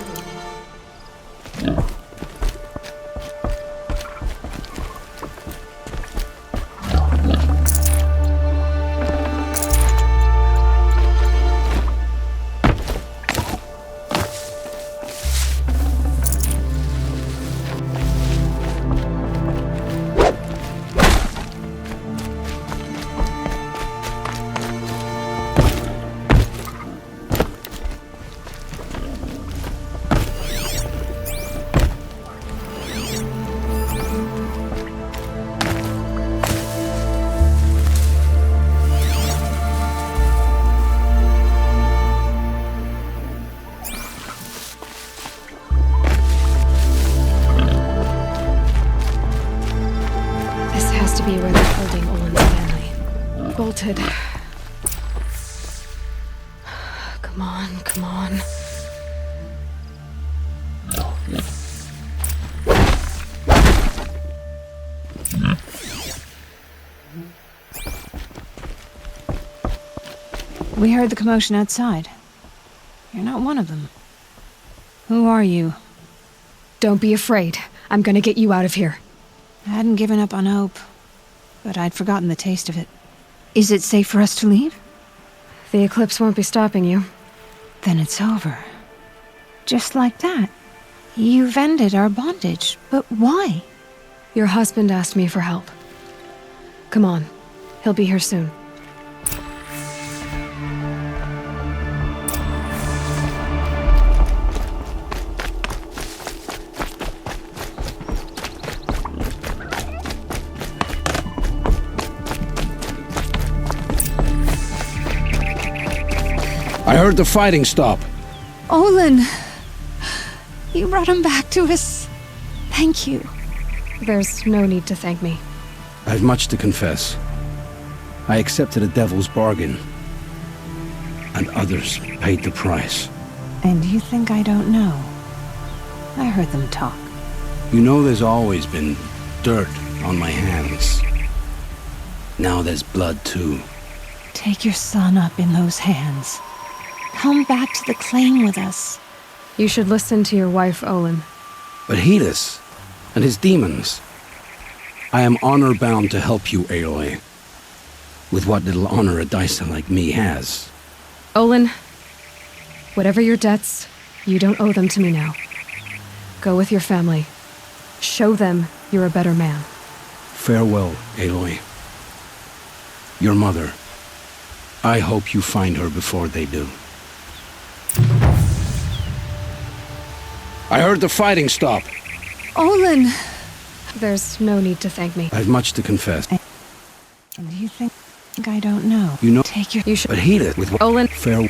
Be where they're holding Olin's family. Bolted. Come on, come on. We heard the commotion outside. You're not one of them. Who are you? Don't be afraid. I'm gonna get you out of here. I hadn't given up on hope, but I'd forgotten the taste of it. Is it safe for us to leave? The eclipse won't be stopping you. Then it's over. Just like that. You've ended our bondage, but why? Your husband asked me for help. Come on. He'll be here soon. I heard the fighting stop. Olin! You brought him back to us. Thank you. There's no need to thank me. I have much to confess. I accepted a devil's bargain. And others paid the price. And you think I don't know? I heard them talk. You know there's always been dirt on my hands. Now there's blood too. Take your son up in those hands. Come back to the claim with us. You should listen to your wife, Olin. But Hedis and his demons. I am honor-bound to help you, Aloy. With what little honor a Dyson like me has. Olin, whatever your debts, you don't owe them to me now. Go with your family. Show them you're a better man. Farewell, Aloy. Your mother. I hope you find her before they do. I heard the fighting stop. Olin! There's no need to thank me. I have much to confess. And you think I don't know? You know, take your... You should... But Hedis with what... Olin. Farewell.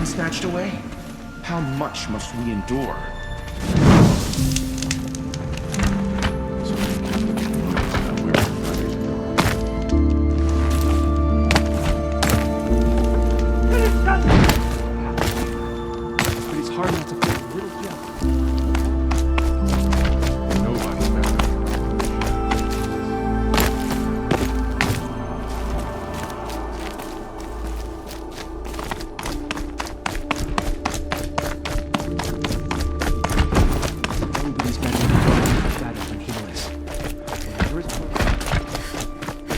being snatched away? How much must we endure? But it's hard not to feel a little jealous. Nobody's better.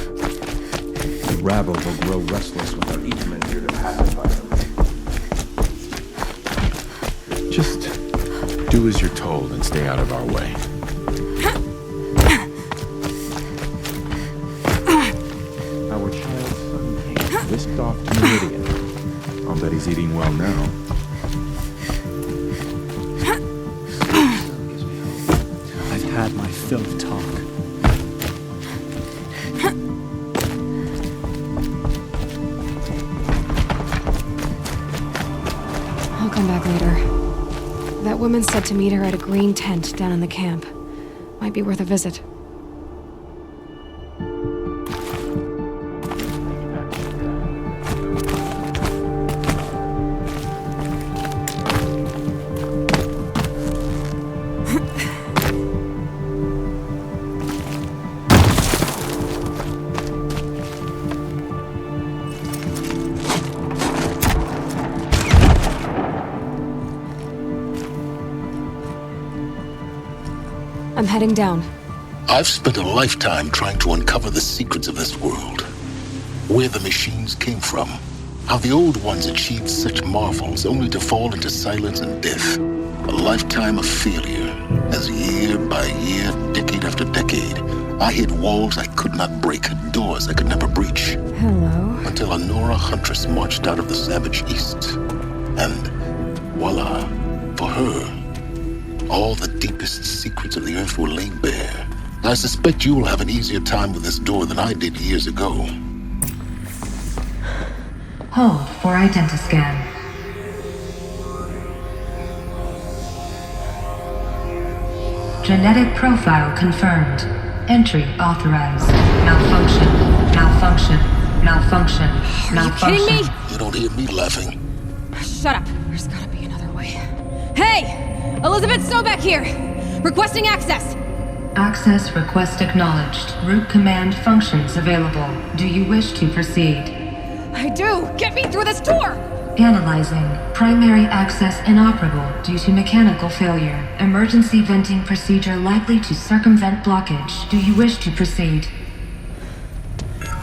The rabble will grow restless without Eatman here to pacify them. Just do as you're told and stay out of our way. Our child's son came, whisked off to Meridian. I'll bet he's eating well now. I've had my fill of talk. I'll come back later. That woman said to meet her at a green tent down in the camp. Might be worth a visit. I'm heading down. I've spent a lifetime trying to uncover the secrets of this world. Where the machines came from. How the old ones achieved such marvels only to fall into silence and death. A lifetime of failure, as year by year, decade after decade, I hit walls I could not break, doors I could never breach. Hello. Until a Nora huntress marched out of the savage east. And voila, for her, all the deepest secrets of the earth were laid bare. I suspect you will have an easier time with this door than I did years ago. Hold for identiscan. Genetic profile confirmed. Entry authorized. Malfunction. Malfunction. Malfunction. Malfunction. Are you kidding me? You don't hear me laughing. Shut up. There's gotta be another way. Hey! Elizabeth Sobeck here! Requesting access! Access request acknowledged. Root command functions available. Do you wish to proceed? I do! Get me through this door! Analyzing. Primary access inoperable due to mechanical failure. Emergency venting procedure likely to circumvent blockage. Do you wish to proceed?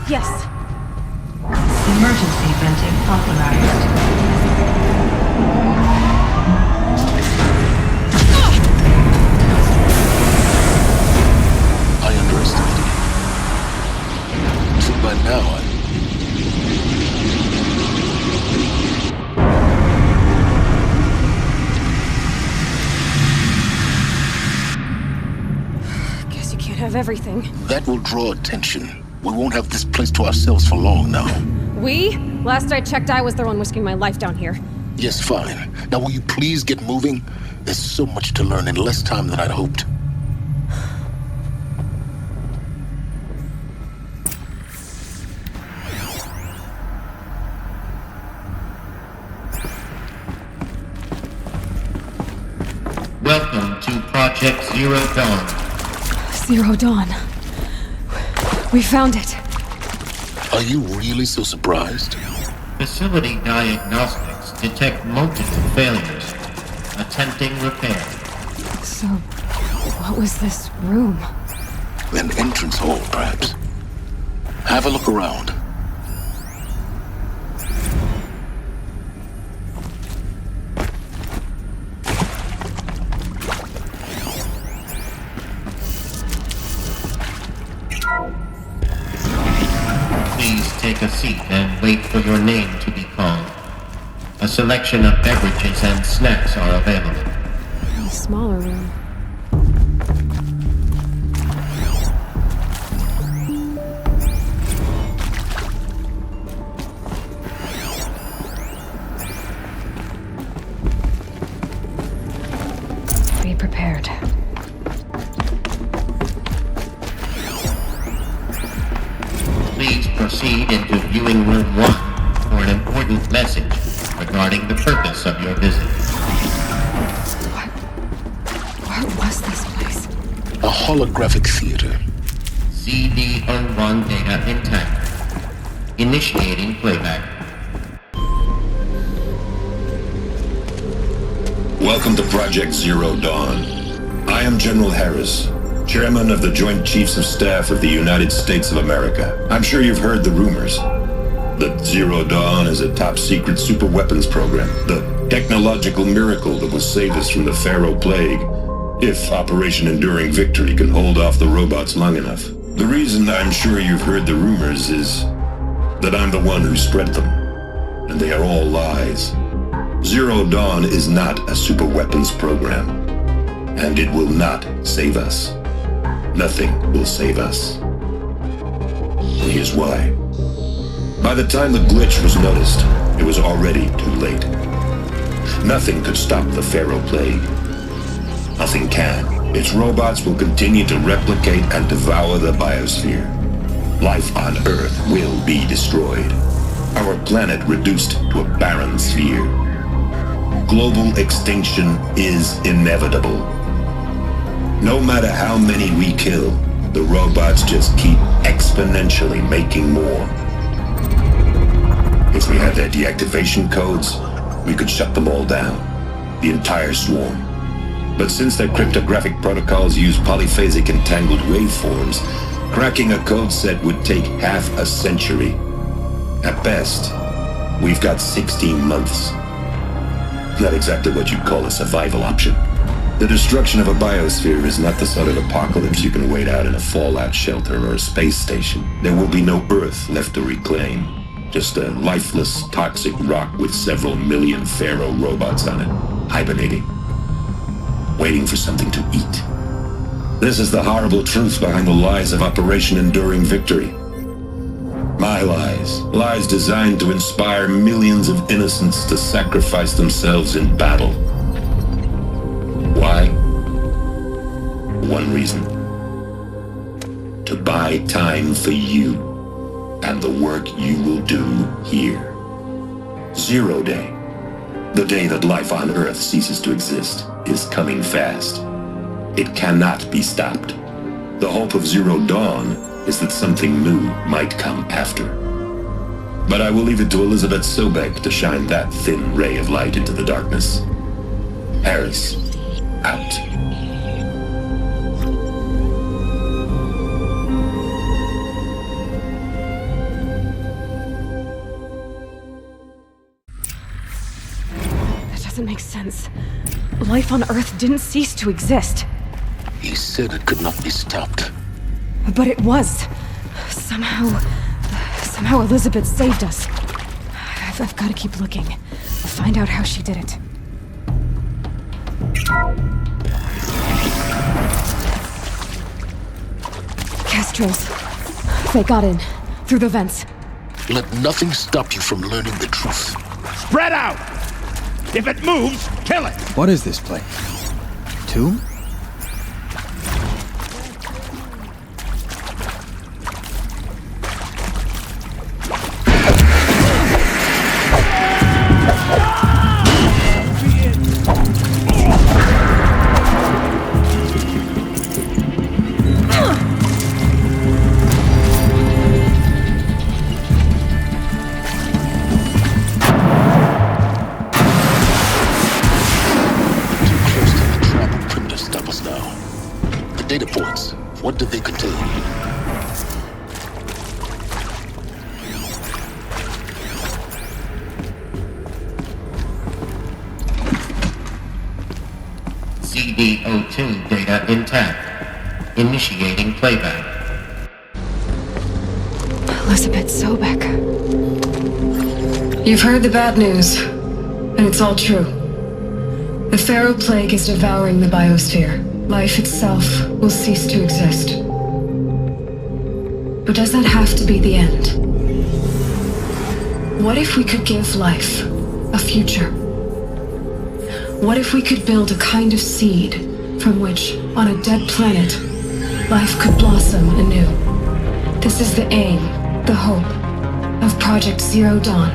Yes. Emergency venting authorized. I underestimated you. See, by now Guess you can't have everything. that will draw attention. We won't have this place to ourselves for long now. We? Last I checked, I was the one risking my life down here. Yes, fine. Now will you please get moving? There's so much to learn in less time than I'd hoped. Welcome to Project Zero Dawn. Zero Dawn. We found it. Are you really so surprised? Facility diagnostics detect multiple failures. Attempting repair. So, what was this room? An entrance hall, perhaps. Have a look around. Please take a seat and wait for your name to be called. A selection of beverages and snacks are available. A smaller room. purpose of your visit. What was this place? A holographic theater. CD01 data intact. Initiating playback. Welcome to Project Zero Dawn. I am General Harris, Chairman of the Joint Chiefs of Staff of the United States of America. I'm sure you've heard the rumors that Zero Dawn is a top-secret superweapons program, the technological miracle that will save us from the Pharaoh Plague, if Operation Enduring Victory can hold off the robots long enough. The reason I'm sure you've heard the rumors is that I'm the one who spread them, and they are all lies. Zero Dawn is not a superweapons program, and it will not save us. Nothing will save us. And here's why. By the time the glitch was noticed, it was already too late. Nothing could stop the Pharaoh Plague. Nothing can. Its robots will continue to replicate and devour the biosphere. Life on Earth will be destroyed. Our planet reduced to a barren sphere. Global extinction is inevitable. No matter how many we kill, the robots just keep exponentially making more. If we had their deactivation codes, we could shut them all down, the entire swarm. But since their cryptographic protocols use polyphasic entangled waveforms, cracking a code set would take half a century. At best, we've got 16 months. Not exactly what you'd call a survival option. The destruction of a biosphere is not the sort of apocalypse you can wait out in a fallout shelter or a space station. There will be no Earth left to reclaim. Just a lifeless, toxic rock with several million Pharaoh robots on it, hibernating, waiting for something to eat. This is the horrible truth behind the lies of Operation Enduring Victory. My lies. Lies designed to inspire millions of innocents to sacrifice themselves in battle. Why? One reason. To buy time for you and the work you will do here. Zero Day, the day that life on Earth ceases to exist, is coming fast. It cannot be stopped. The hope of Zero Dawn is that something new might come after. But I will leave it to Elizabeth Sobek to shine that thin ray of light into the darkness. Harris, out. That doesn't make sense. Life on Earth didn't cease to exist. He said it could not be stopped. But it was. Somehow Elizabeth saved us. I've got to keep looking. Find out how she did it. Kestrels. They got in. Through the vents. Let nothing stop you from learning the truth. Spread out! If it moves, kill it! What is this place? Tomb? Data points. What did they contain? CD02 data intact. Initiating playback. Elizabeth Sobek. You've heard the bad news, and it's all true. The Pharaoh Plague is devouring the biosphere. Life itself will cease to exist. But does that have to be the end? What if we could give life a future? What if we could build a kind of seed from which, on a dead planet, life could blossom anew? This is the aim, the hope, of Project Zero Dawn.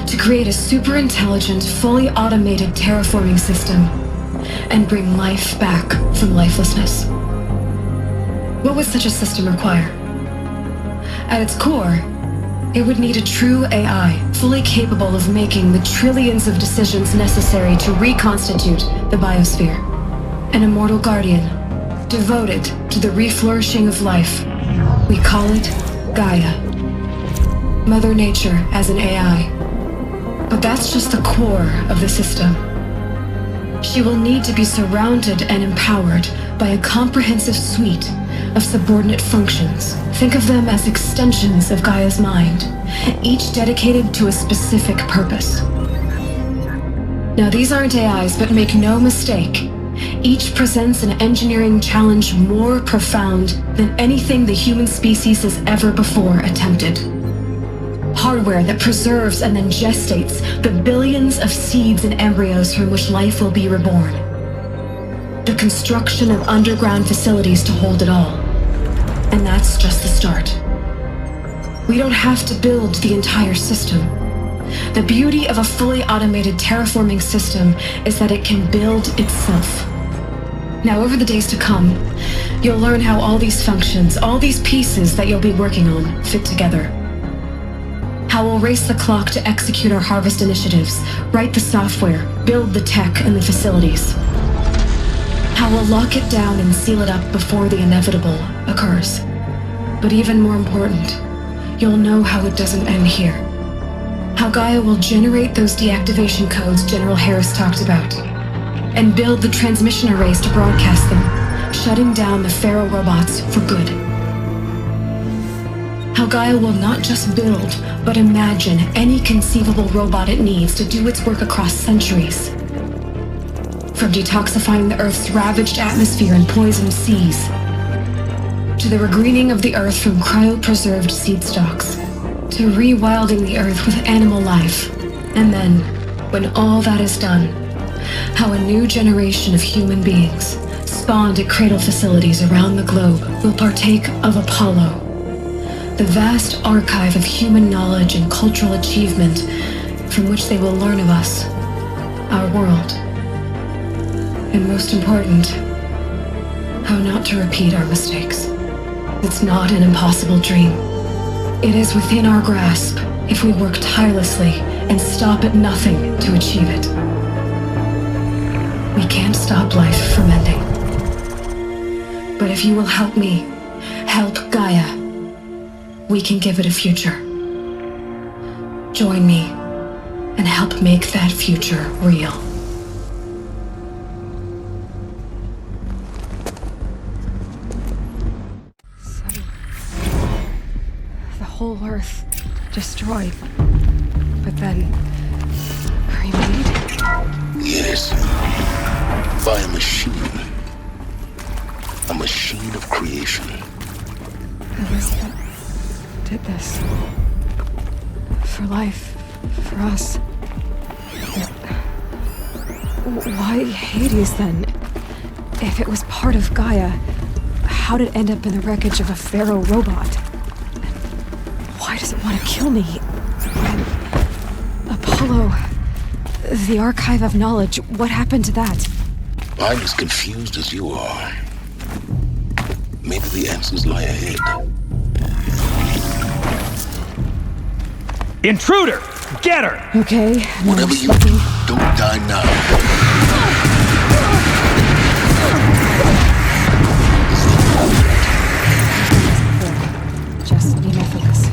to create a super intelligent, fully automated terraforming system and bring life back from lifelessness. What would such a system require? At its core, it would need a true AI, fully capable of making the trillions of decisions necessary to reconstitute the biosphere. An immortal guardian, devoted to the reflourishing of life. We call it Gaia. Mother Nature as an AI. But that's just the core of the system. She will need to be surrounded and empowered by a comprehensive suite of subordinate functions. Think of them as extensions of Gaia's mind, each dedicated to a specific purpose. Now, these aren't AIs, but make no mistake, each presents an engineering challenge more profound than anything the human species has ever before attempted. Hardware that preserves and then gestates the billions of seeds and embryos from which life will be reborn. The construction of underground facilities to hold it all. And that's just the start. We don't have to build the entire system. The beauty of a fully automated terraforming system is that it can build itself. Now, over the days to come, you'll learn how all these functions, all these pieces that you'll be working on, fit together. How we'll race the clock to execute our harvest initiatives, write the software, build the tech and the facilities. How we'll lock it down and seal it up before the inevitable occurs. But even more important, you'll know how it doesn't end here. How Gaia will generate those deactivation codes General Harris talked about, and build the transmission arrays to broadcast them, shutting down the Pharaoh robots for good. How Gaia will not just build, but imagine any conceivable robot it needs to do its work across centuries. From detoxifying the Earth's ravaged atmosphere and poisoned seas, to the regreening of the Earth from cryopreserved seed stalks, to rewilding the Earth with animal life. And then, when all that is done, how a new generation of human beings, spawned at cradle facilities around the globe, will partake of Apollo, the vast archive of human knowledge and cultural achievement from which they will learn of us, our world. And most important, how not to repeat our mistakes. It's not an impossible dream. It is within our grasp if we work tirelessly and stop at nothing to achieve it. We can't stop life from ending. But if you will help me, help Gaia, we can give it a future. Join me and help make that future real. Whole Earth destroyed, but then remade? Yes. By a machine. A machine of creation. Elizabeth did this. For life. For us. Why Hades then? If it was part of Gaia, how'd it end up in the wreckage of a Pharaoh robot? Why does it want to kill me? And Apollo, the archive of knowledge, what happened to that? I'm as confused as you are. Maybe the answers lie ahead. Intruder! Get her! Okay. Whatever you do, don't die now. Just need my focus.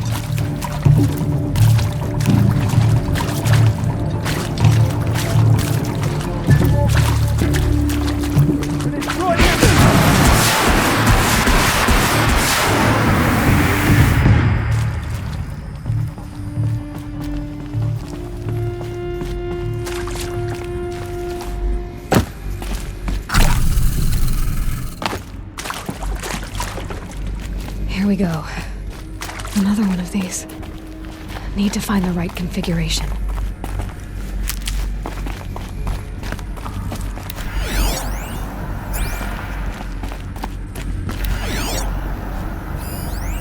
Here we go. Another one of these. Need to find the right configuration.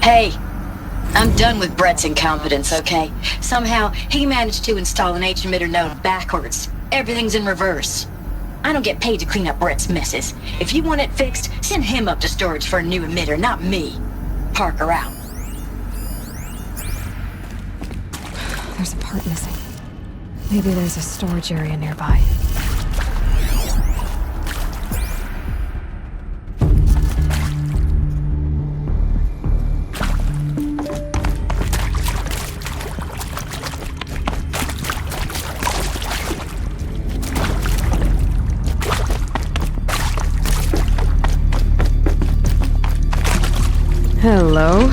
Hey! I'm done with Brett's incompetence, okay? Somehow, he managed to install an H-emitter node backwards. Everything's in reverse. I don't get paid to clean up Brett's messes. If you want it fixed, send him up to storage for a new emitter, not me. Parker out. There's a part missing. Maybe there's a storage area nearby. Hello?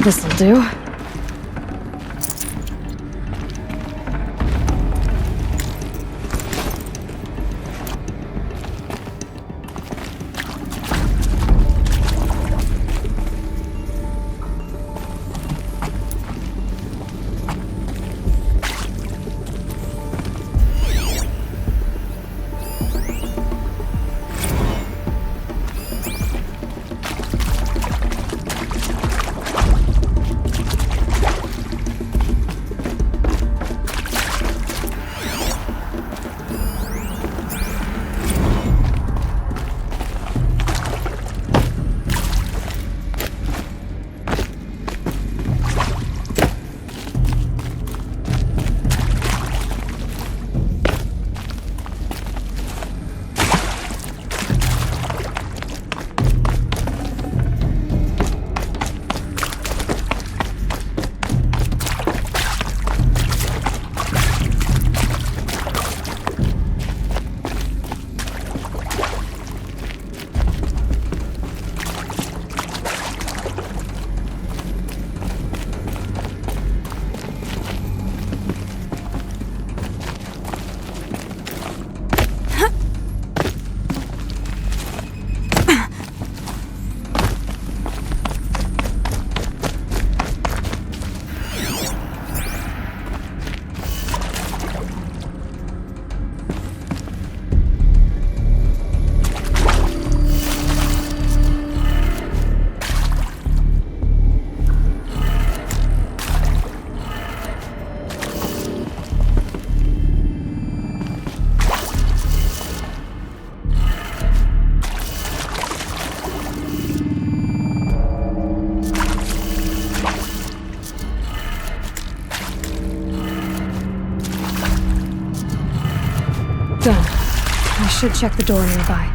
This'll do. Done. I should check the door nearby.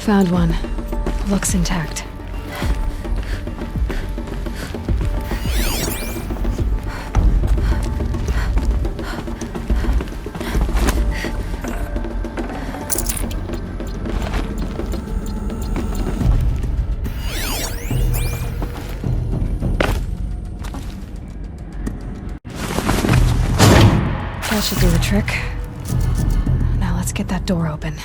Found one. Looks intact. That should do the trick. Now let's get that door open.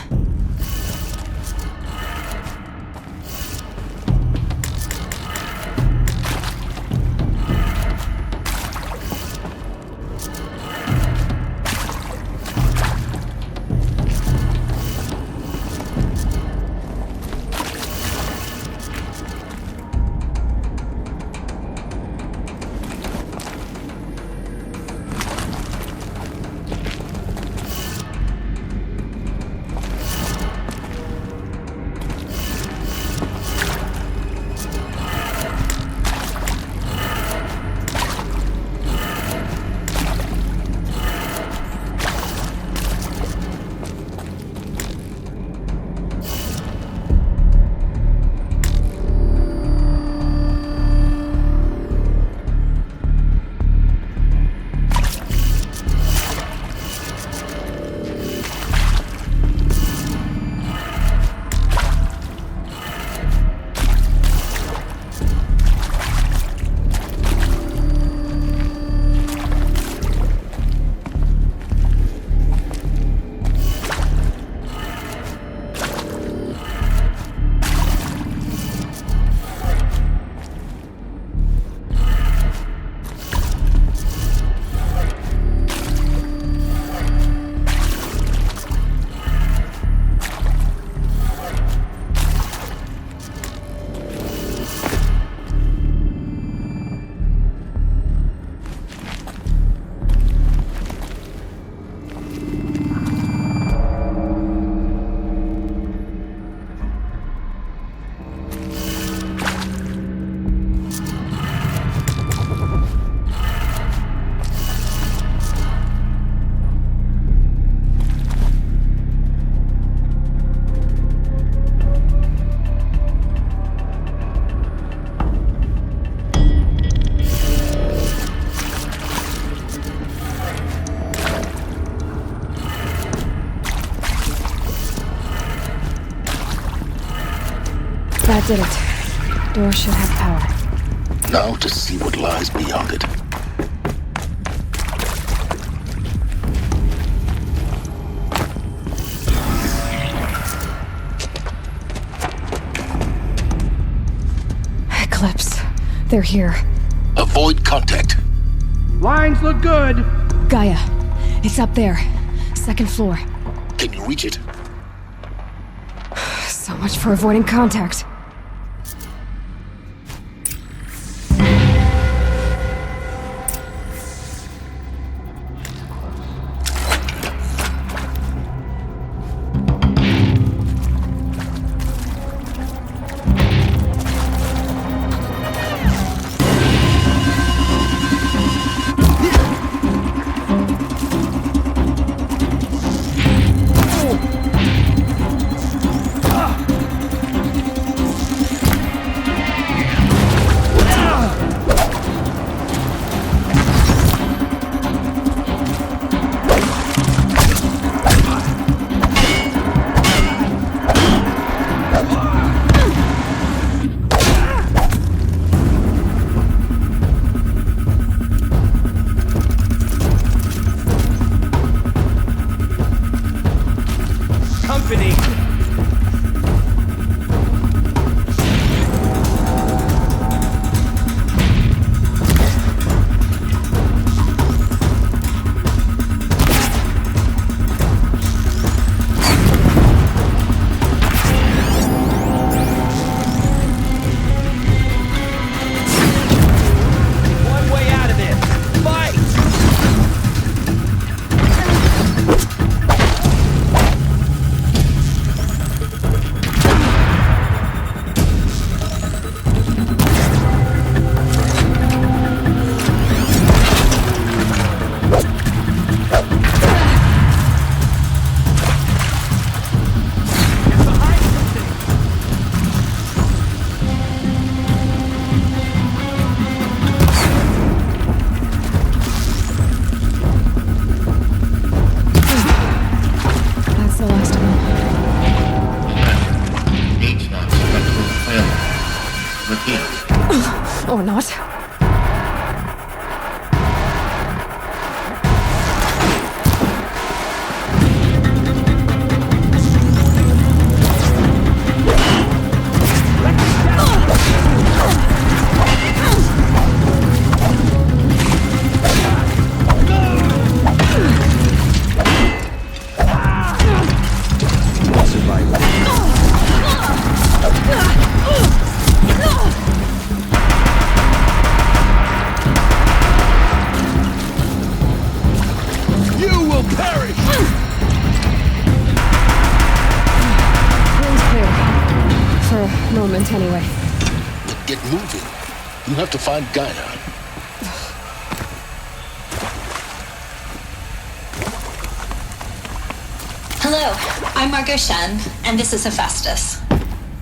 That did it. Door should have power. Now to see what lies beyond it. Eclipse. They're here. Avoid contact. Lines look good. Gaia. It's up there. Second floor. Can you reach it? So much for avoiding contact. not. Anyway. But get moving. You have to find Gaia. Hello, I'm Margot Shen, and this is Hephaestus.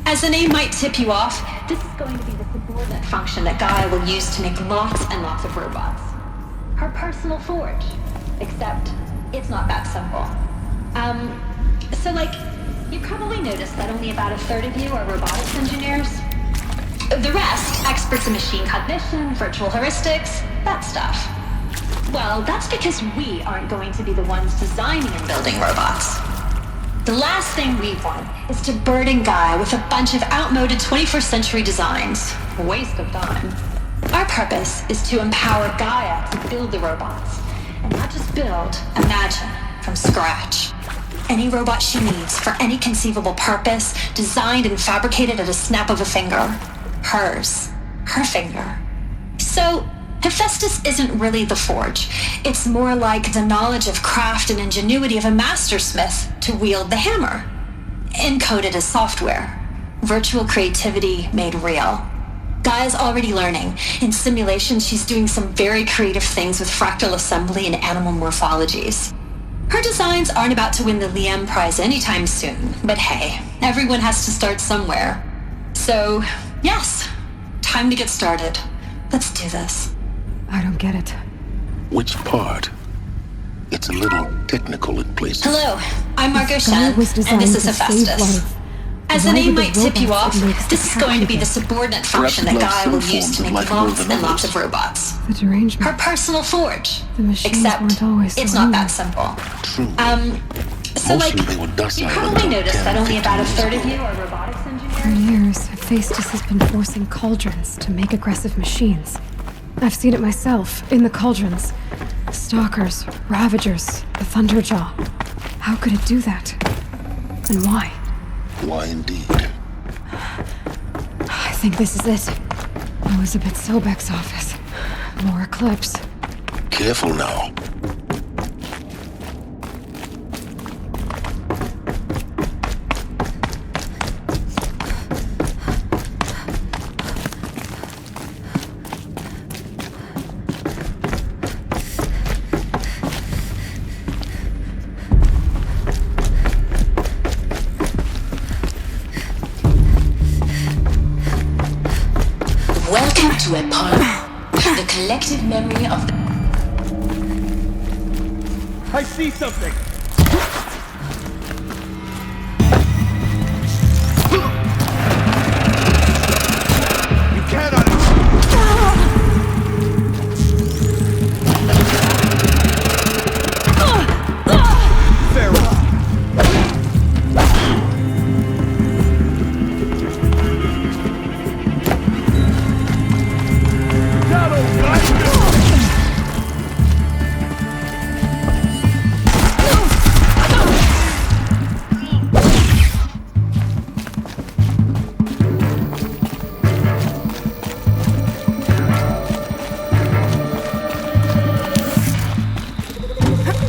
As the name might tip you off, this is going to be the subordinate function that Gaia will use to make lots and lots of robots. Her personal forge. Except, it's not that simple. You probably noticed that only about a third of you are robotics engineers. The rest, experts in machine cognition, virtual heuristics, that stuff. Well, that's because we aren't going to be the ones designing and building robots. The last thing we want is to burden Gaia with a bunch of outmoded 21st century designs. A waste of time. Our purpose is to empower Gaia to build the robots. And not just build, imagine, from scratch. Any robot she needs for any conceivable purpose, designed and fabricated at a snap of a finger. Hers. Her finger. So, Hephaestus isn't really the forge. It's more like the knowledge of craft and ingenuity of a mastersmith to wield the hammer. Encoded as software. Virtual creativity made real. Gaia's already learning. In simulation, she's doing some very creative things with fractal assembly and animal morphologies. Her designs aren't about to win the Liam Prize anytime soon, but hey, everyone has to start somewhere. So, yes, time to get started. Let's do this. I don't get it. Which part? It's a little technical in places. Hello, I'm Margot Shen, and this is Hephaestus. As the name might tip you off, this is going to be the subordinate function that Gaia will use to make lots and lots of robots. The derangement. Her personal forge. The machines Except, weren't always it's so not that simple. True. You probably noticed that only about a third of you are robotics engineers. For years, Hephaestus has been forcing cauldrons to make aggressive machines. I've seen it myself, in the cauldrons. Stalkers, Ravagers, the Thunderjaw. How could it do that? And why? Why indeed? I think this is it. Elizabeth Sobek's office. More Eclipse. Careful now. Welcome to Apollo, the collective memory of the... I see something! You cannot...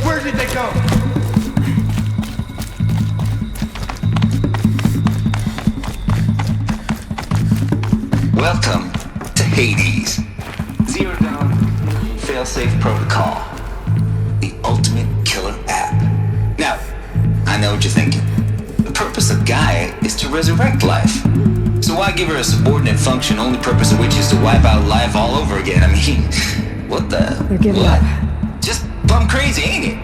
Where did they go? Welcome to Hades. Zero Dawn Failsafe Protocol. The ultimate killer app. Now, I know what you're thinking. The purpose of Gaia is to resurrect life. So why give her a subordinate function, only purpose of which is to wipe out life all over again? I mean, what the... They're giving what? up. Just plumb crazy, ain't it?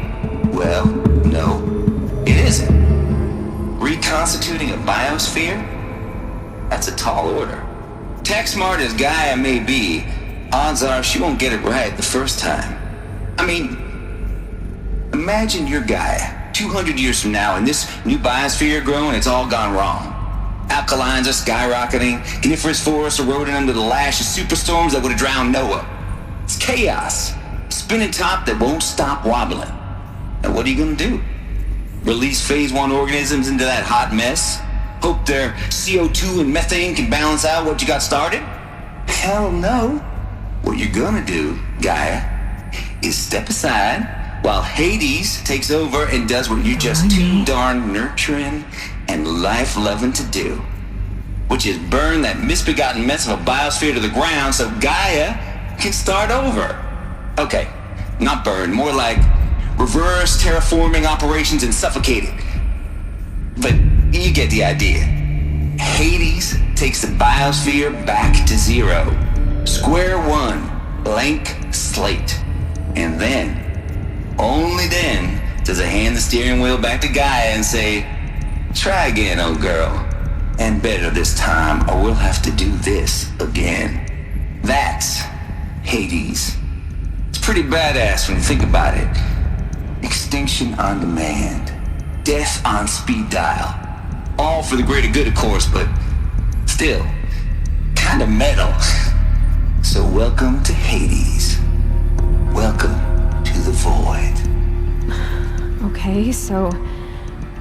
Well, no, it isn't. Reconstituting a biosphere? That's a tall order. Tech smart as Gaia may be, odds are she won't get it right the first time. I mean, imagine you're Gaia, 200 years from now, and this new biosphere growing, it's all gone wrong. Alkalines are skyrocketing, coniferous forests eroding under the lash of superstorms that would have drowned Noah. It's chaos, spinning top that won't stop wobbling. And what are you gonna do? Release phase 1 organisms into that hot mess? Hope their CO2 and methane can balance out what you got started? Hell no. What you're gonna do, Gaia, is step aside while Hades takes over and does what you're just too darn nurturing and life-loving to do, which is burn that misbegotten mess of a biosphere to the ground so Gaia can start over. Okay, not burn, more like reverse terraforming operations and suffocate it. But you get the idea. Hades takes the biosphere back to zero. Square one, blank slate. And then, only then, does it hand the steering wheel back to Gaia and say, try again, old girl. And better this time, or we'll have to do this again. That's Hades. It's pretty badass when you think about it. Extinction on demand. Death on speed dial. All for the greater good, of course, but still, kind of metal. So welcome to Hades. Welcome to the void. Okay, so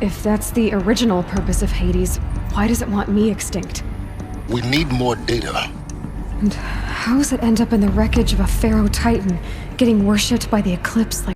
if that's the original purpose of Hades, why does it want me extinct? We need more data. And how does it end up in the wreckage of a Pharaoh Titan, getting worshipped by the Eclipse like